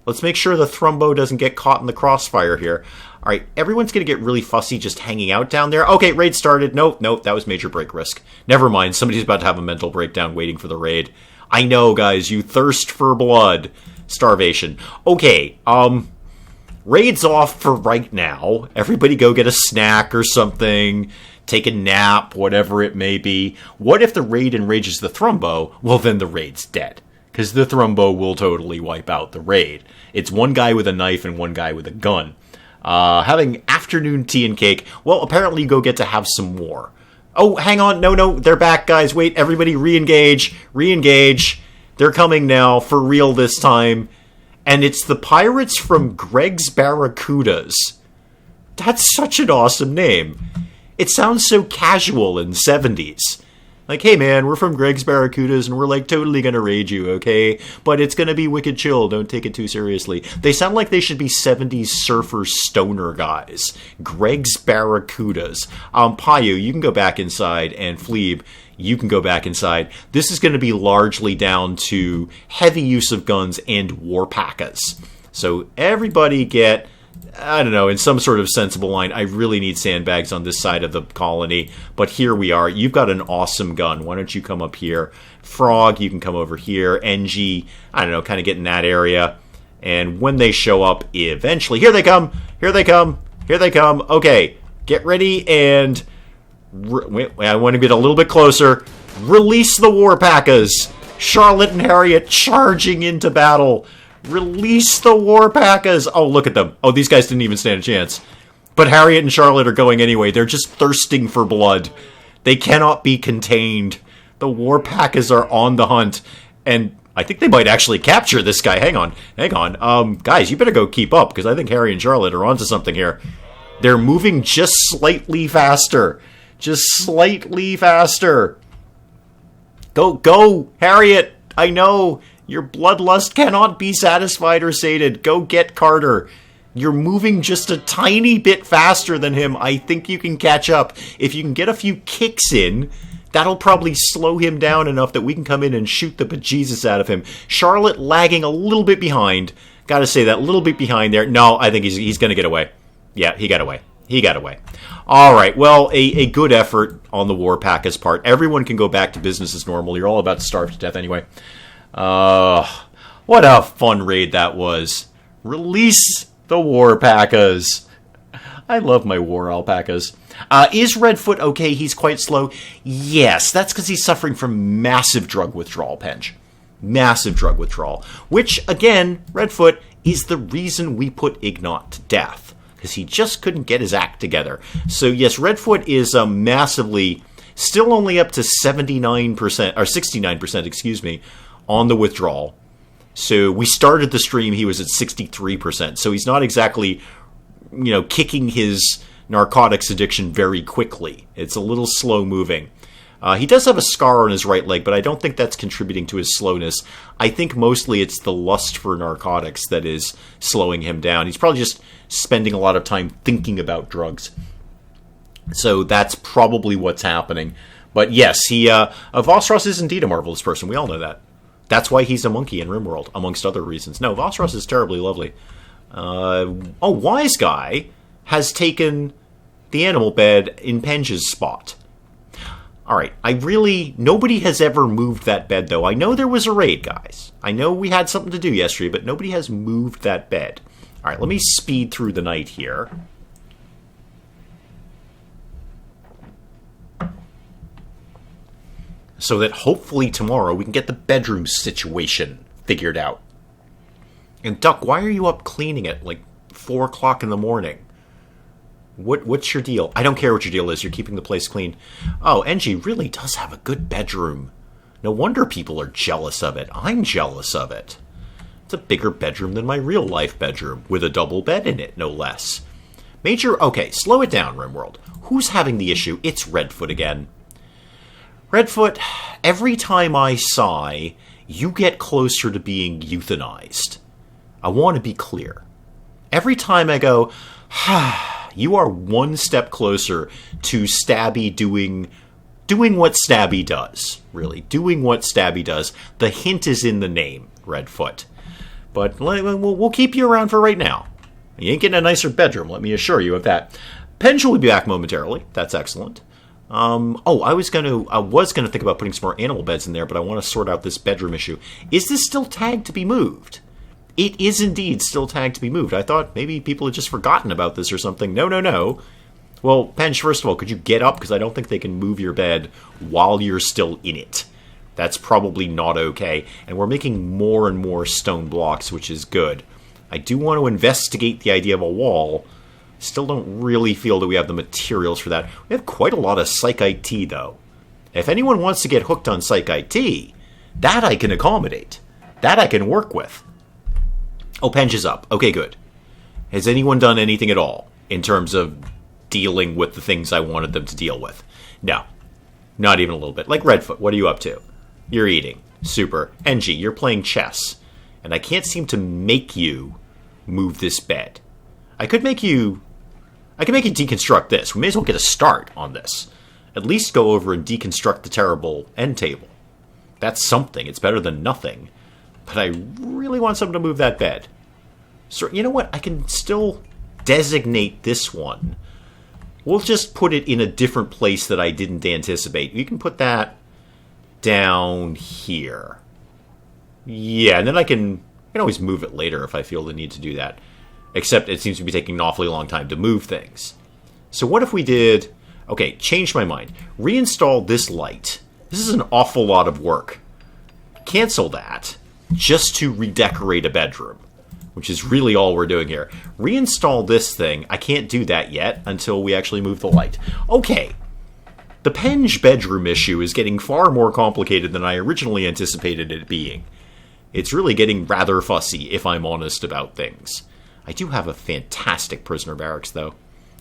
Speaker 1: Let's make sure the Thrumbo doesn't get caught in the crossfire here. All right, everyone's going to get really fussy just hanging out down there. Okay, raid started. Nope, that was major break risk. Never mind, somebody's about to have a mental breakdown waiting for the raid. I know, guys, you thirst for blood. Starvation. Okay, raid's off for right now. Everybody go get a snack or something. Take a nap, whatever it may be. What if the raid enrages the Thrumbo? Well, then the raid's dead. Because the Thrumbo will totally wipe out the raid. It's one guy with a knife and one guy with a gun. Having afternoon tea and cake. Well, apparently you go get to have some more. Oh, hang on. No, they're back, guys. Wait, everybody re-engage. Re-engage. They're coming now, for real this time. And it's the pirates from Greg's Barracudas. That's such an awesome name. It sounds so casual in 70s. Like, hey man, we're from Greg's Barracudas and we're like totally gonna raid you, okay? But it's gonna be wicked chill, don't take it too seriously. They sound like they should be 70s surfer stoner guys. Greg's Barracudas. Payu, you can go back inside, and Fleeb, you can go back inside. This is gonna be largely down to heavy use of guns and Warpackas. So everybody get, I don't know, in some sort of sensible line. I really need sandbags on this side of the colony, but here we are. You've got an awesome gun. Why don't you come up here? Frog, you can come over here. NG, I don't know, kind of get in that area. And when they show up, eventually, here they come, here they come, here they come. Okay, get ready and, I want to get a little bit closer. Release the Warpackas. Charlotte and Harriet charging into battle. Release the Warpackas! Oh, look at them. Oh, these guys didn't even stand a chance. But Harriet and Charlotte are going anyway. They're just thirsting for blood. They cannot be contained. The Warpackas are on the hunt. And I think they might actually capture this guy. Hang on. Guys, you better go keep up, because I think Harry and Charlotte are onto something here. They're moving just slightly faster. Just slightly faster. Go, Harriet! I know! Your bloodlust cannot be satisfied or sated. Go get Carter. You're moving just a tiny bit faster than him. I think you can catch up. If you can get a few kicks in, that'll probably slow him down enough that we can come in and shoot the bejesus out of him. Charlotte lagging a little bit behind. Gotta say that, little bit behind there. No, I think he's gonna get away. Yeah, he got away. All right, well, a good effort on the Warpackas' part. Everyone can go back to business as normal. You're all about to starve to death anyway. What a fun raid that was. Release the Warpackas. I love my war alpacas. Is Redfoot okay? He's quite slow. Yes, that's because he's suffering from massive drug withdrawal, Penge. Massive drug withdrawal. Which, again, Redfoot is the reason we put Ignat to death. Because he just couldn't get his act together. So, yes, Redfoot is massively, still only up to 79%, or 69%, excuse me, on the withdrawal. So we started the stream, he was at 63%. So he's not exactly kicking his narcotics addiction very quickly. It's a little slow moving. He does have a scar on his right leg, but I don't think that's contributing to his slowness. I think mostly it's the lust for narcotics that is slowing him down. He's probably just spending a lot of time thinking about drugs. So that's probably what's happening. But yes, Vosros is indeed a marvelous person. We all know that. That's why he's a monkey in RimWorld, amongst other reasons. No, Vosros is terribly lovely. Wise Guy has taken the animal bed in Penge's spot. Alright, nobody has ever moved that bed, though. I know there was a raid, guys. I know we had something to do yesterday, but nobody has moved that bed. Alright, let me speed through the night here. So that hopefully tomorrow we can get the bedroom situation figured out. And Duck, why are you up cleaning at like 4 o'clock in the morning? What's your deal? I don't care what your deal is. You're keeping the place clean. Oh, NG really does have a good bedroom. No wonder people are jealous of it. I'm jealous of it. It's a bigger bedroom than my real life bedroom, with a double bed in it, no less. Okay, slow it down, RimWorld. Who's having the issue? It's Redfoot again. Redfoot, every time I sigh, you get closer to being euthanized. I want to be clear. Every time I go, you are one step closer to Stabby doing what Stabby does. Really, doing what Stabby does. The hint is in the name, Redfoot. But we'll keep you around for right now. You ain't getting a nicer bedroom, let me assure you of that. Penge will be back momentarily. That's excellent. I was gonna think about putting some more animal beds in there, but I want to sort out this bedroom issue. Is this still tagged to be moved? It is indeed still tagged to be moved. I thought maybe people had just forgotten about this or something. No. Well, Penge, first of all, could you get up? Because I don't think they can move your bed while you're still in it. That's probably not okay. And we're making more and more stone blocks, which is good. I do want to investigate the idea of a wall. Still don't really feel that we have the materials for that. We have quite a lot of Psych IT, though. If anyone wants to get hooked on Psych IT, that I can accommodate. That I can work with. Oh, Penge is up. Okay, good. Has anyone done anything at all in terms of dealing with the things I wanted them to deal with? No. Not even a little bit. Like Redfoot, what are you up to? You're eating. Super. NG, you're playing chess. And I can't seem to make you move this bed. I could make you deconstruct this. We may as well get a start on this. At least go over and deconstruct the terrible end table. That's something. It's better than nothing. But I really want someone to move that bed. So, you know what? I can still designate this one. We'll just put it in a different place that I didn't anticipate. You can put that down here. Yeah, and then I can always move it later if I feel the need to do that. Except it seems to be taking an awfully long time to move things. So what if we did... Okay, change my mind. Reinstall this light. This is an awful lot of work. Cancel that just to redecorate a bedroom, which is really all we're doing here. Reinstall this thing. I can't do that yet until we actually move the light. Okay. The Penge bedroom issue is getting far more complicated than I originally anticipated it being. It's really getting rather fussy, if I'm honest about things. I do have a fantastic prisoner barracks, though.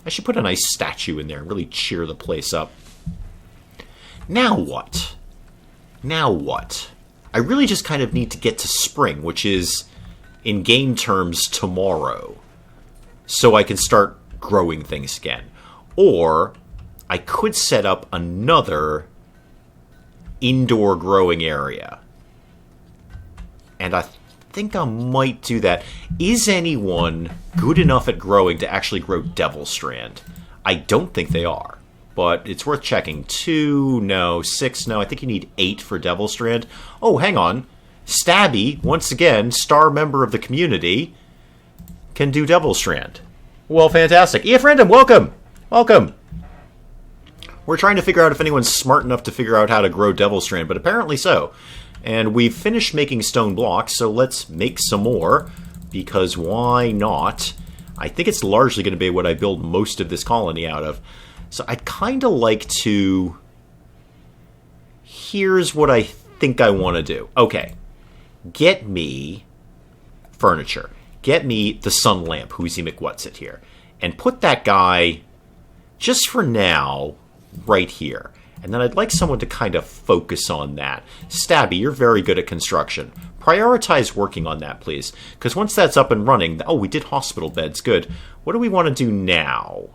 Speaker 1: I should put a nice statue in there and really cheer the place up. Now what? I really just kind of need to get to spring, which is, in game terms, tomorrow. So I can start growing things again. Or I could set up another indoor growing area. And I think I might do that. Is anyone good enough at growing to actually grow Devil Strand? I don't think they are, but it's worth checking. 2, no. 6, no. I think you need 8 for Devil Strand. Oh, hang on. Stabby, once again, star member of the community, can do Devil Strand. Well, fantastic. EF Random, welcome! Welcome! We're trying to figure out if anyone's smart enough to figure out how to grow Devil Strand, but apparently so. And we've finished making stone blocks, so let's make some more, because why not? I think it's largely going to be what I build most of this colony out of. So I'd kind of like to... Here's what I think I want to do. Okay. Get me furniture. Get me the sun lamp, Whoozy McWhatsit here. and put that guy, just for now, right here. And then I'd like someone to kind of focus on that. Stabby, you're very good at construction. Prioritize working on that, please. Because once that's up and running... Oh, we did hospital beds. Good. What do we want to do now?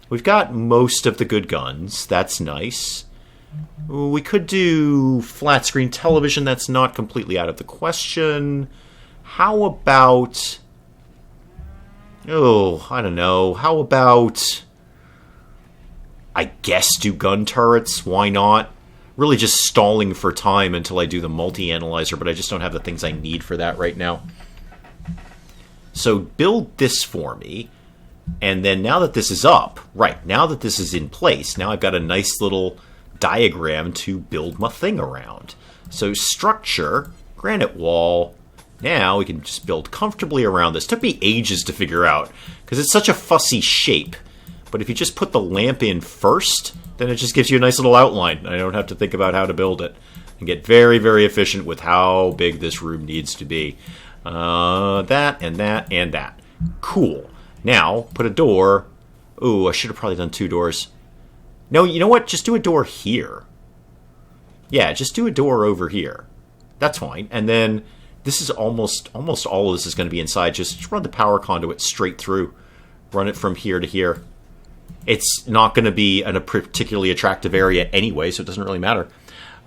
Speaker 1: We've got most of the good guns. That's nice. We could do flat screen television. That's not completely out of the question. How about... Oh, I don't know. How about... I guess do gun turrets. Why not? Really just stalling for time until I do the multi-analyzer, but I just don't have the things I need for that right now. So build this for me. And then now that this is up, right, now that this is in place, now I've got a nice little diagram to build my thing around. So structure, granite wall. Now we can just build comfortably around this. Took me ages to figure out, because it's such a fussy shape. But if you just put the lamp in first, then it just gives you a nice little outline. I don't have to think about how to build it. And get very, very efficient with how big this room needs to be. That, and that, and that. Cool. Now, put a door. Ooh, I should have probably done 2 doors. No, you know what? Just do a door here. Yeah, just do a door over here. That's fine. And then this is almost all of this is going to be inside. Just run the power conduit straight through. Run it from here to here. It's not going to be in a particularly attractive area anyway, so it doesn't really matter.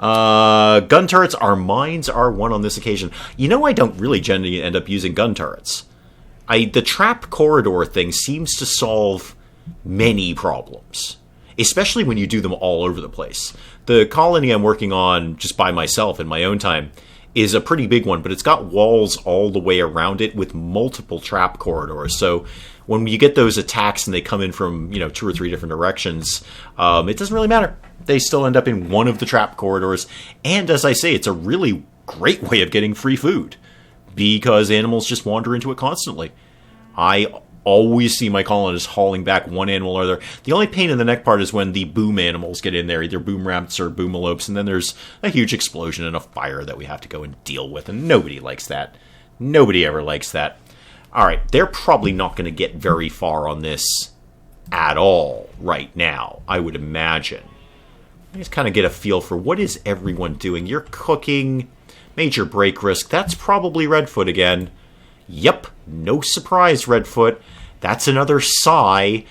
Speaker 1: Gun turrets, our mines are one on this occasion. You know, I don't really generally end up using gun turrets. The trap corridor thing seems to solve many problems, especially when you do them all over the place. The colony I'm working on just by myself in my own time is a pretty big one, but it's got walls all the way around it with multiple trap corridors. So when you get those attacks and they come in from, 2 or 3 different directions, it doesn't really matter. They still end up in one of the trap corridors. And as I say, it's a really great way of getting free food because animals just wander into it constantly. I always see my colonists hauling back one animal or other. The only pain in the neck part is when the boom animals get in there, either boom rats or boomalopes, and then there's a huge explosion and a fire that we have to go and deal with, and nobody likes that. Nobody ever likes that. All right, they're probably not going to get very far on this at all right now, I would imagine. I just kind of get a feel for what is everyone doing. You're cooking, major break risk. That's probably Redfoot again. Yep, no surprise, Redfoot. That's another sigh.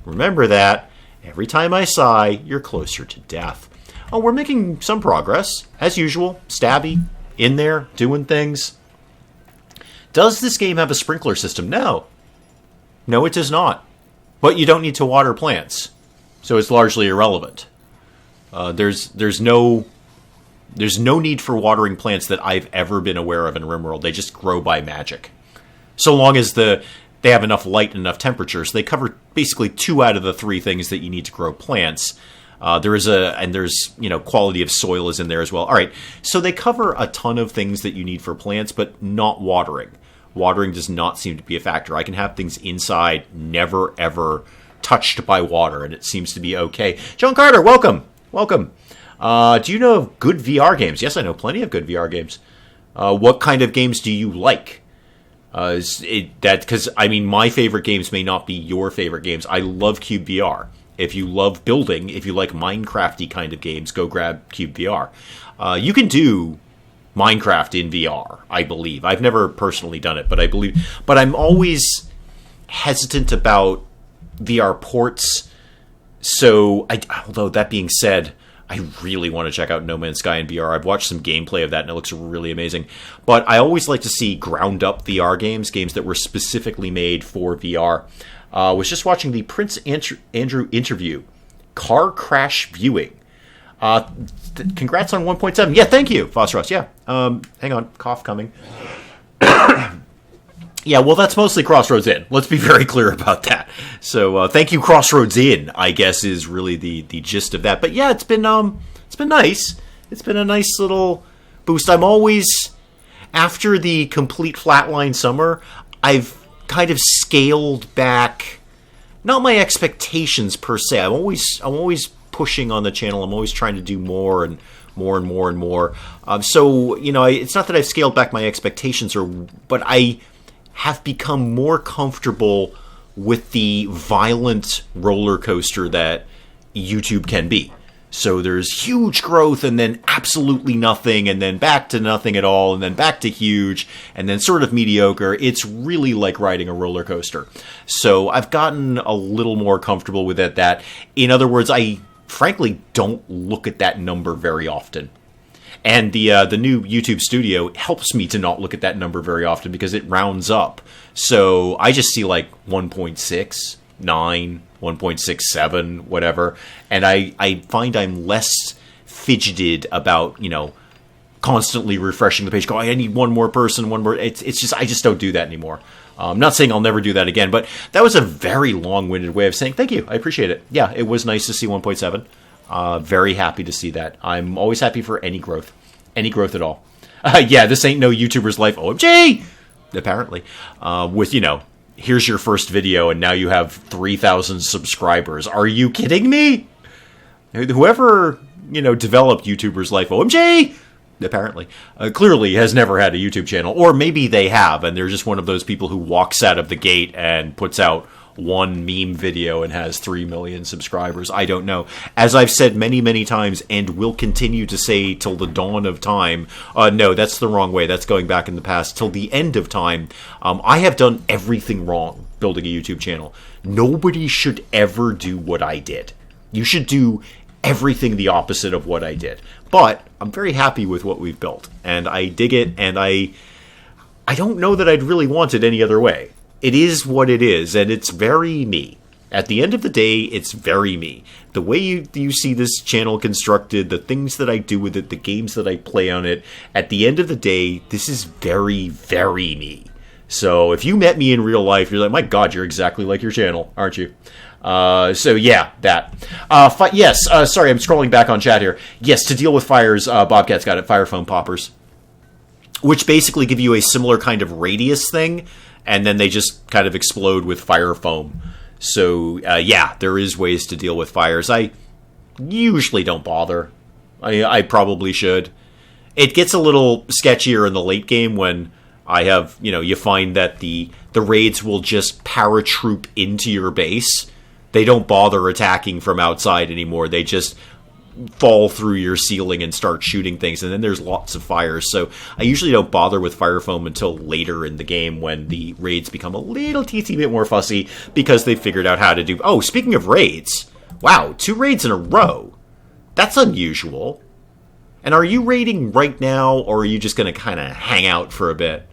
Speaker 1: Remember that. Every time I sigh, you're closer to death. Oh, we're making some progress. As usual, Stabby, in there, doing things. Does this game have a sprinkler system? No. No, it does not. But you don't need to water plants. So it's largely irrelevant. There's no need for watering plants that I've ever been aware of in RimWorld. They just grow by magic. So long as they have enough light and enough temperatures, they cover basically 2 out of the 3 things that you need to grow plants. There's quality of soil is in there as well. All right, so they cover a ton of things that you need for plants, but not watering. Watering does not seem to be a factor. I can have things inside never, ever touched by water, and it seems to be okay. John Carter, welcome. Welcome. Do you know of good VR games? Yes, I know plenty of good VR games. What kind of games do you like? Because my favorite games may not be your favorite games. I love Cube VR. If you love building, if you like Minecraft-y kind of games, go grab Cube VR. You can do Minecraft in VR, I believe. I've never personally done it, but I believe. But I'm always hesitant about VR ports. So, although that being said, I really want to check out No Man's Sky in VR. I've watched some gameplay of that, and it looks really amazing. But I always like to see ground-up VR games that were specifically made for VR. Was just watching the Prince Andrew interview, car crash viewing. Congrats on 1.7. Yeah, thank you, Phosphorus. Yeah. Hang on, cough coming. Yeah, well, that's mostly Crossroads Inn. Let's be very clear about that. So, thank you, Crossroads Inn, I guess, is really the gist of that. But yeah, it's been nice. It's been a nice little boost. I'm always, after the complete flatline summer, I've kind of scaled back, not my expectations per se. I'm always pushing on the channel. I'm always trying to do more and more and more and more. So, it's not that I've scaled back my expectations, but I have become more comfortable with the violent roller coaster that YouTube can be. So there's huge growth and then absolutely nothing and then back to nothing at all and then back to huge and then sort of mediocre. It's really like riding a roller coaster. So I've gotten a little more comfortable with it. That, in other words, I frankly don't look at that number very often. And the new YouTube Studio helps me to not look at that number very often because it rounds up. So I just see like 1.6, 9, 1.67, whatever. And I find I'm less fidgeted about, constantly refreshing the page. Go, I need one more person, one more. It's just, I just don't do that anymore. I'm not saying I'll never do that again, but that was a very long-winded way of saying thank you. I appreciate it. Yeah, it was nice to see 1.7. Very happy to see that. I'm always happy for any growth at all. Yeah, this ain't no YouTuber's life. OMG! Apparently. With, here's your first video and now you have 3,000 subscribers. Are you kidding me? Whoever, developed YouTuber's life, OMG! Apparently. Clearly has never had a YouTube channel. Or maybe they have, and they're just one of those people who walks out of the gate and puts out one meme video and has 3 million subscribers. I don't know. As I've said many, many times and will continue to say till the dawn of time, no, that's the wrong way. That's going back in the past. Till the end of time, I have done everything wrong building a YouTube channel. Nobody should ever do what I did. You should do everything the opposite of what I did. But I'm very happy with what we've built, and I dig it, and I don't know that I'd really want it any other way. It is what it is, and it's very me. At the end of the day, it's very me. The way you see this channel constructed, the things that I do with it, the games that I play on it, at the end of the day, this is very, very me. So if you met me in real life, you're like, my God, you're exactly like your channel, aren't you? So yeah, that. Yes, sorry, I'm scrolling back on chat here. Yes, to deal with fires, Bobcat's got it, fire foam poppers. Which basically give you a similar kind of radius thing, and then they just kind of explode with fire foam. So, yeah, there is ways to deal with fires. I usually don't bother. I probably should. It gets a little sketchier in the late game when I have, you find that the raids will just paratroop into your base. They don't bother attacking from outside anymore. They just fall through your ceiling and start shooting things, and then there's lots of fires. So I usually don't bother with fire foam until later in the game when the raids become a little teensy bit more fussy because they figured out how to do... Oh, speaking of raids, wow, 2 raids in a row. That's unusual. And are you raiding right now, or are you just going to kind of hang out for a bit?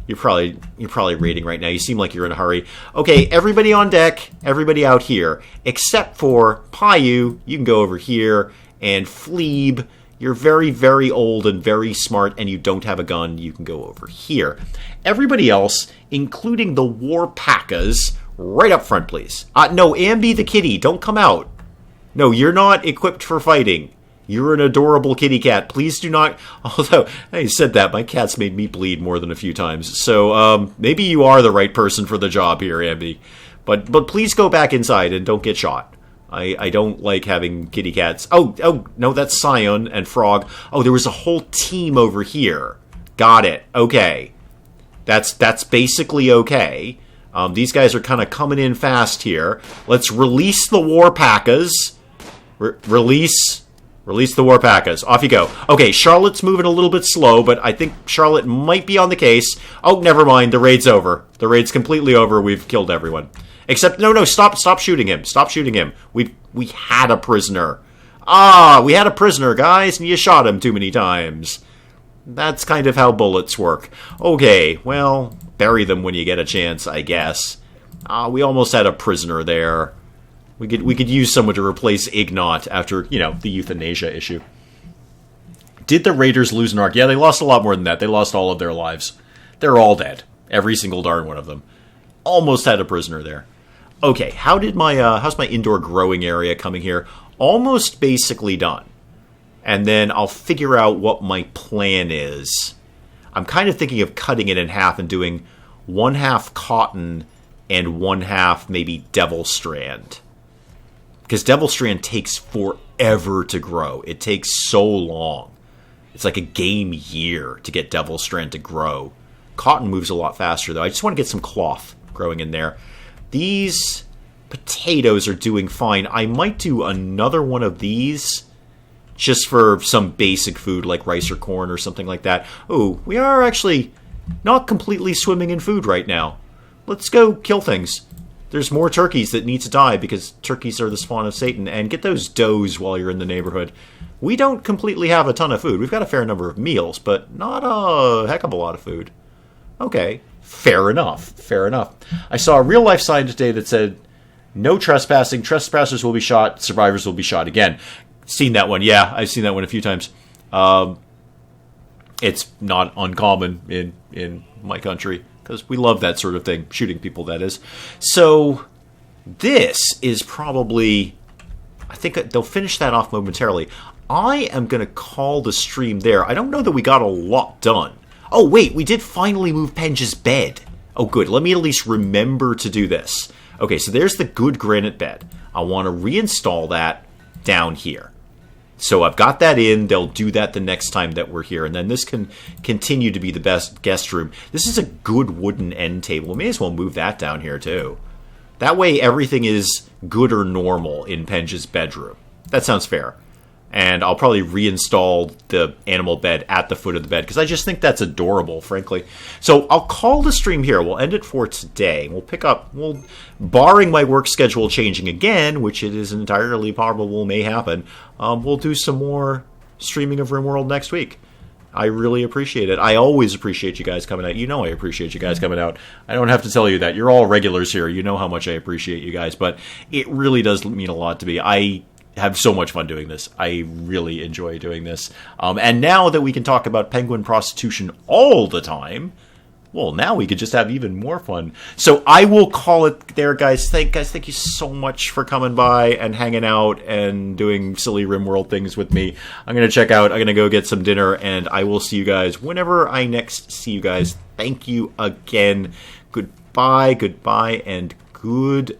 Speaker 1: You're probably raiding right now. You seem like you're in a hurry. Okay, everybody on deck, everybody out here, except for Payu. You can go over here. And Fleeb, you're very, very old and very smart, and you don't have a gun. You can go over here. Everybody else, including the Warpackas, right up front, please. No, Ambi the kitty, don't come out. No, you're not equipped for fighting. You're an adorable kitty cat. Please do not... Although, I said that, my cat's made me bleed more than a few times. So, maybe you are the right person for the job here, Ambi. But please go back inside and don't get shot. I don't like having kitty cats. Oh, no, that's Scion and Frog. Oh, there was a whole team over here. Got it. Okay. That's basically okay. These guys are kind of coming in fast here. Let's release the Warpackas. Release the Warpackas. Off you go. Okay, Charlotte's moving a little bit slow, but I think Charlotte might be on the case. Oh, never mind. The raid's over. The raid's completely over. We've killed everyone. Except, no, stop shooting him. Stop shooting him. We had a prisoner. We had a prisoner, guys, and you shot him too many times. That's kind of how bullets work. Okay, well, bury them when you get a chance, I guess. We almost had a prisoner there. We could use someone to replace Ignat after, the euthanasia issue. Did the Raiders lose an arc? Yeah, they lost a lot more than that. They lost all of their lives. They're all dead. Every single darn one of them. Almost had a prisoner there. Okay, how's my indoor growing area coming here? Almost basically done. And then I'll figure out what my plan is. I'm kind of thinking of cutting it in half and doing 1/2 cotton and 1/2 maybe Devil Strand. Because Devil Strand takes forever to grow. It takes so long. It's like a game year to get Devil Strand to grow. Cotton moves a lot faster, though. I just want to get some cloth growing in there. These potatoes are doing fine. I might do another one of these just for some basic food like rice or corn or something like that. Oh, we are actually not completely swimming in food right now. Let's go kill things. There's more turkeys that need to die because turkeys are the spawn of Satan. And get those does while you're in the neighborhood. We don't completely have a ton of food. We've got a fair number of meals, but not a heck of a lot of food. Okay, fair enough. Fair enough. I saw a real-life sign today that said, no trespassing. Trespassers will be shot. Survivors will be shot again. Seen that one. Yeah, I've seen that one a few times. It's not uncommon in my country because we love that sort of thing. Shooting people, that is. So this is probably... I think they'll finish that off momentarily. I am going to call the stream there. I don't know that we got a lot done. Oh, wait, we did finally move Penge's bed. Oh, good. Let me at least remember to do this. Okay, so there's the good granite bed. I want to reinstall that down here. So I've got that in. They'll do that the next time that we're here. And then this can continue to be the best guest room. This is a good wooden end table. We may as well move that down here, too. That way everything is good or normal in Penge's bedroom. That sounds fair. And I'll probably reinstall the animal bed at the foot of the bed because I just think that's adorable, frankly. So I'll call the stream here. We'll end it for today. We'll pick up, barring my work schedule changing again, which it is entirely probable may happen, we'll do some more streaming of RimWorld next week. I really appreciate it. I always appreciate you guys coming out. You know I appreciate you guys coming out. I don't have to tell you that. You're all regulars here. You know how much I appreciate you guys. But it really does mean a lot to me. I have so much fun doing this. I really enjoy doing this. And now that we can talk about penguin prostitution all the time, well, now we could just have even more fun. So I will call it there, guys. Thank you so much for coming by and hanging out and doing silly RimWorld things with me. I'm going to check out. I'm going to go get some dinner, and I will see you guys whenever I next see you guys. Thank you again. Goodbye, and good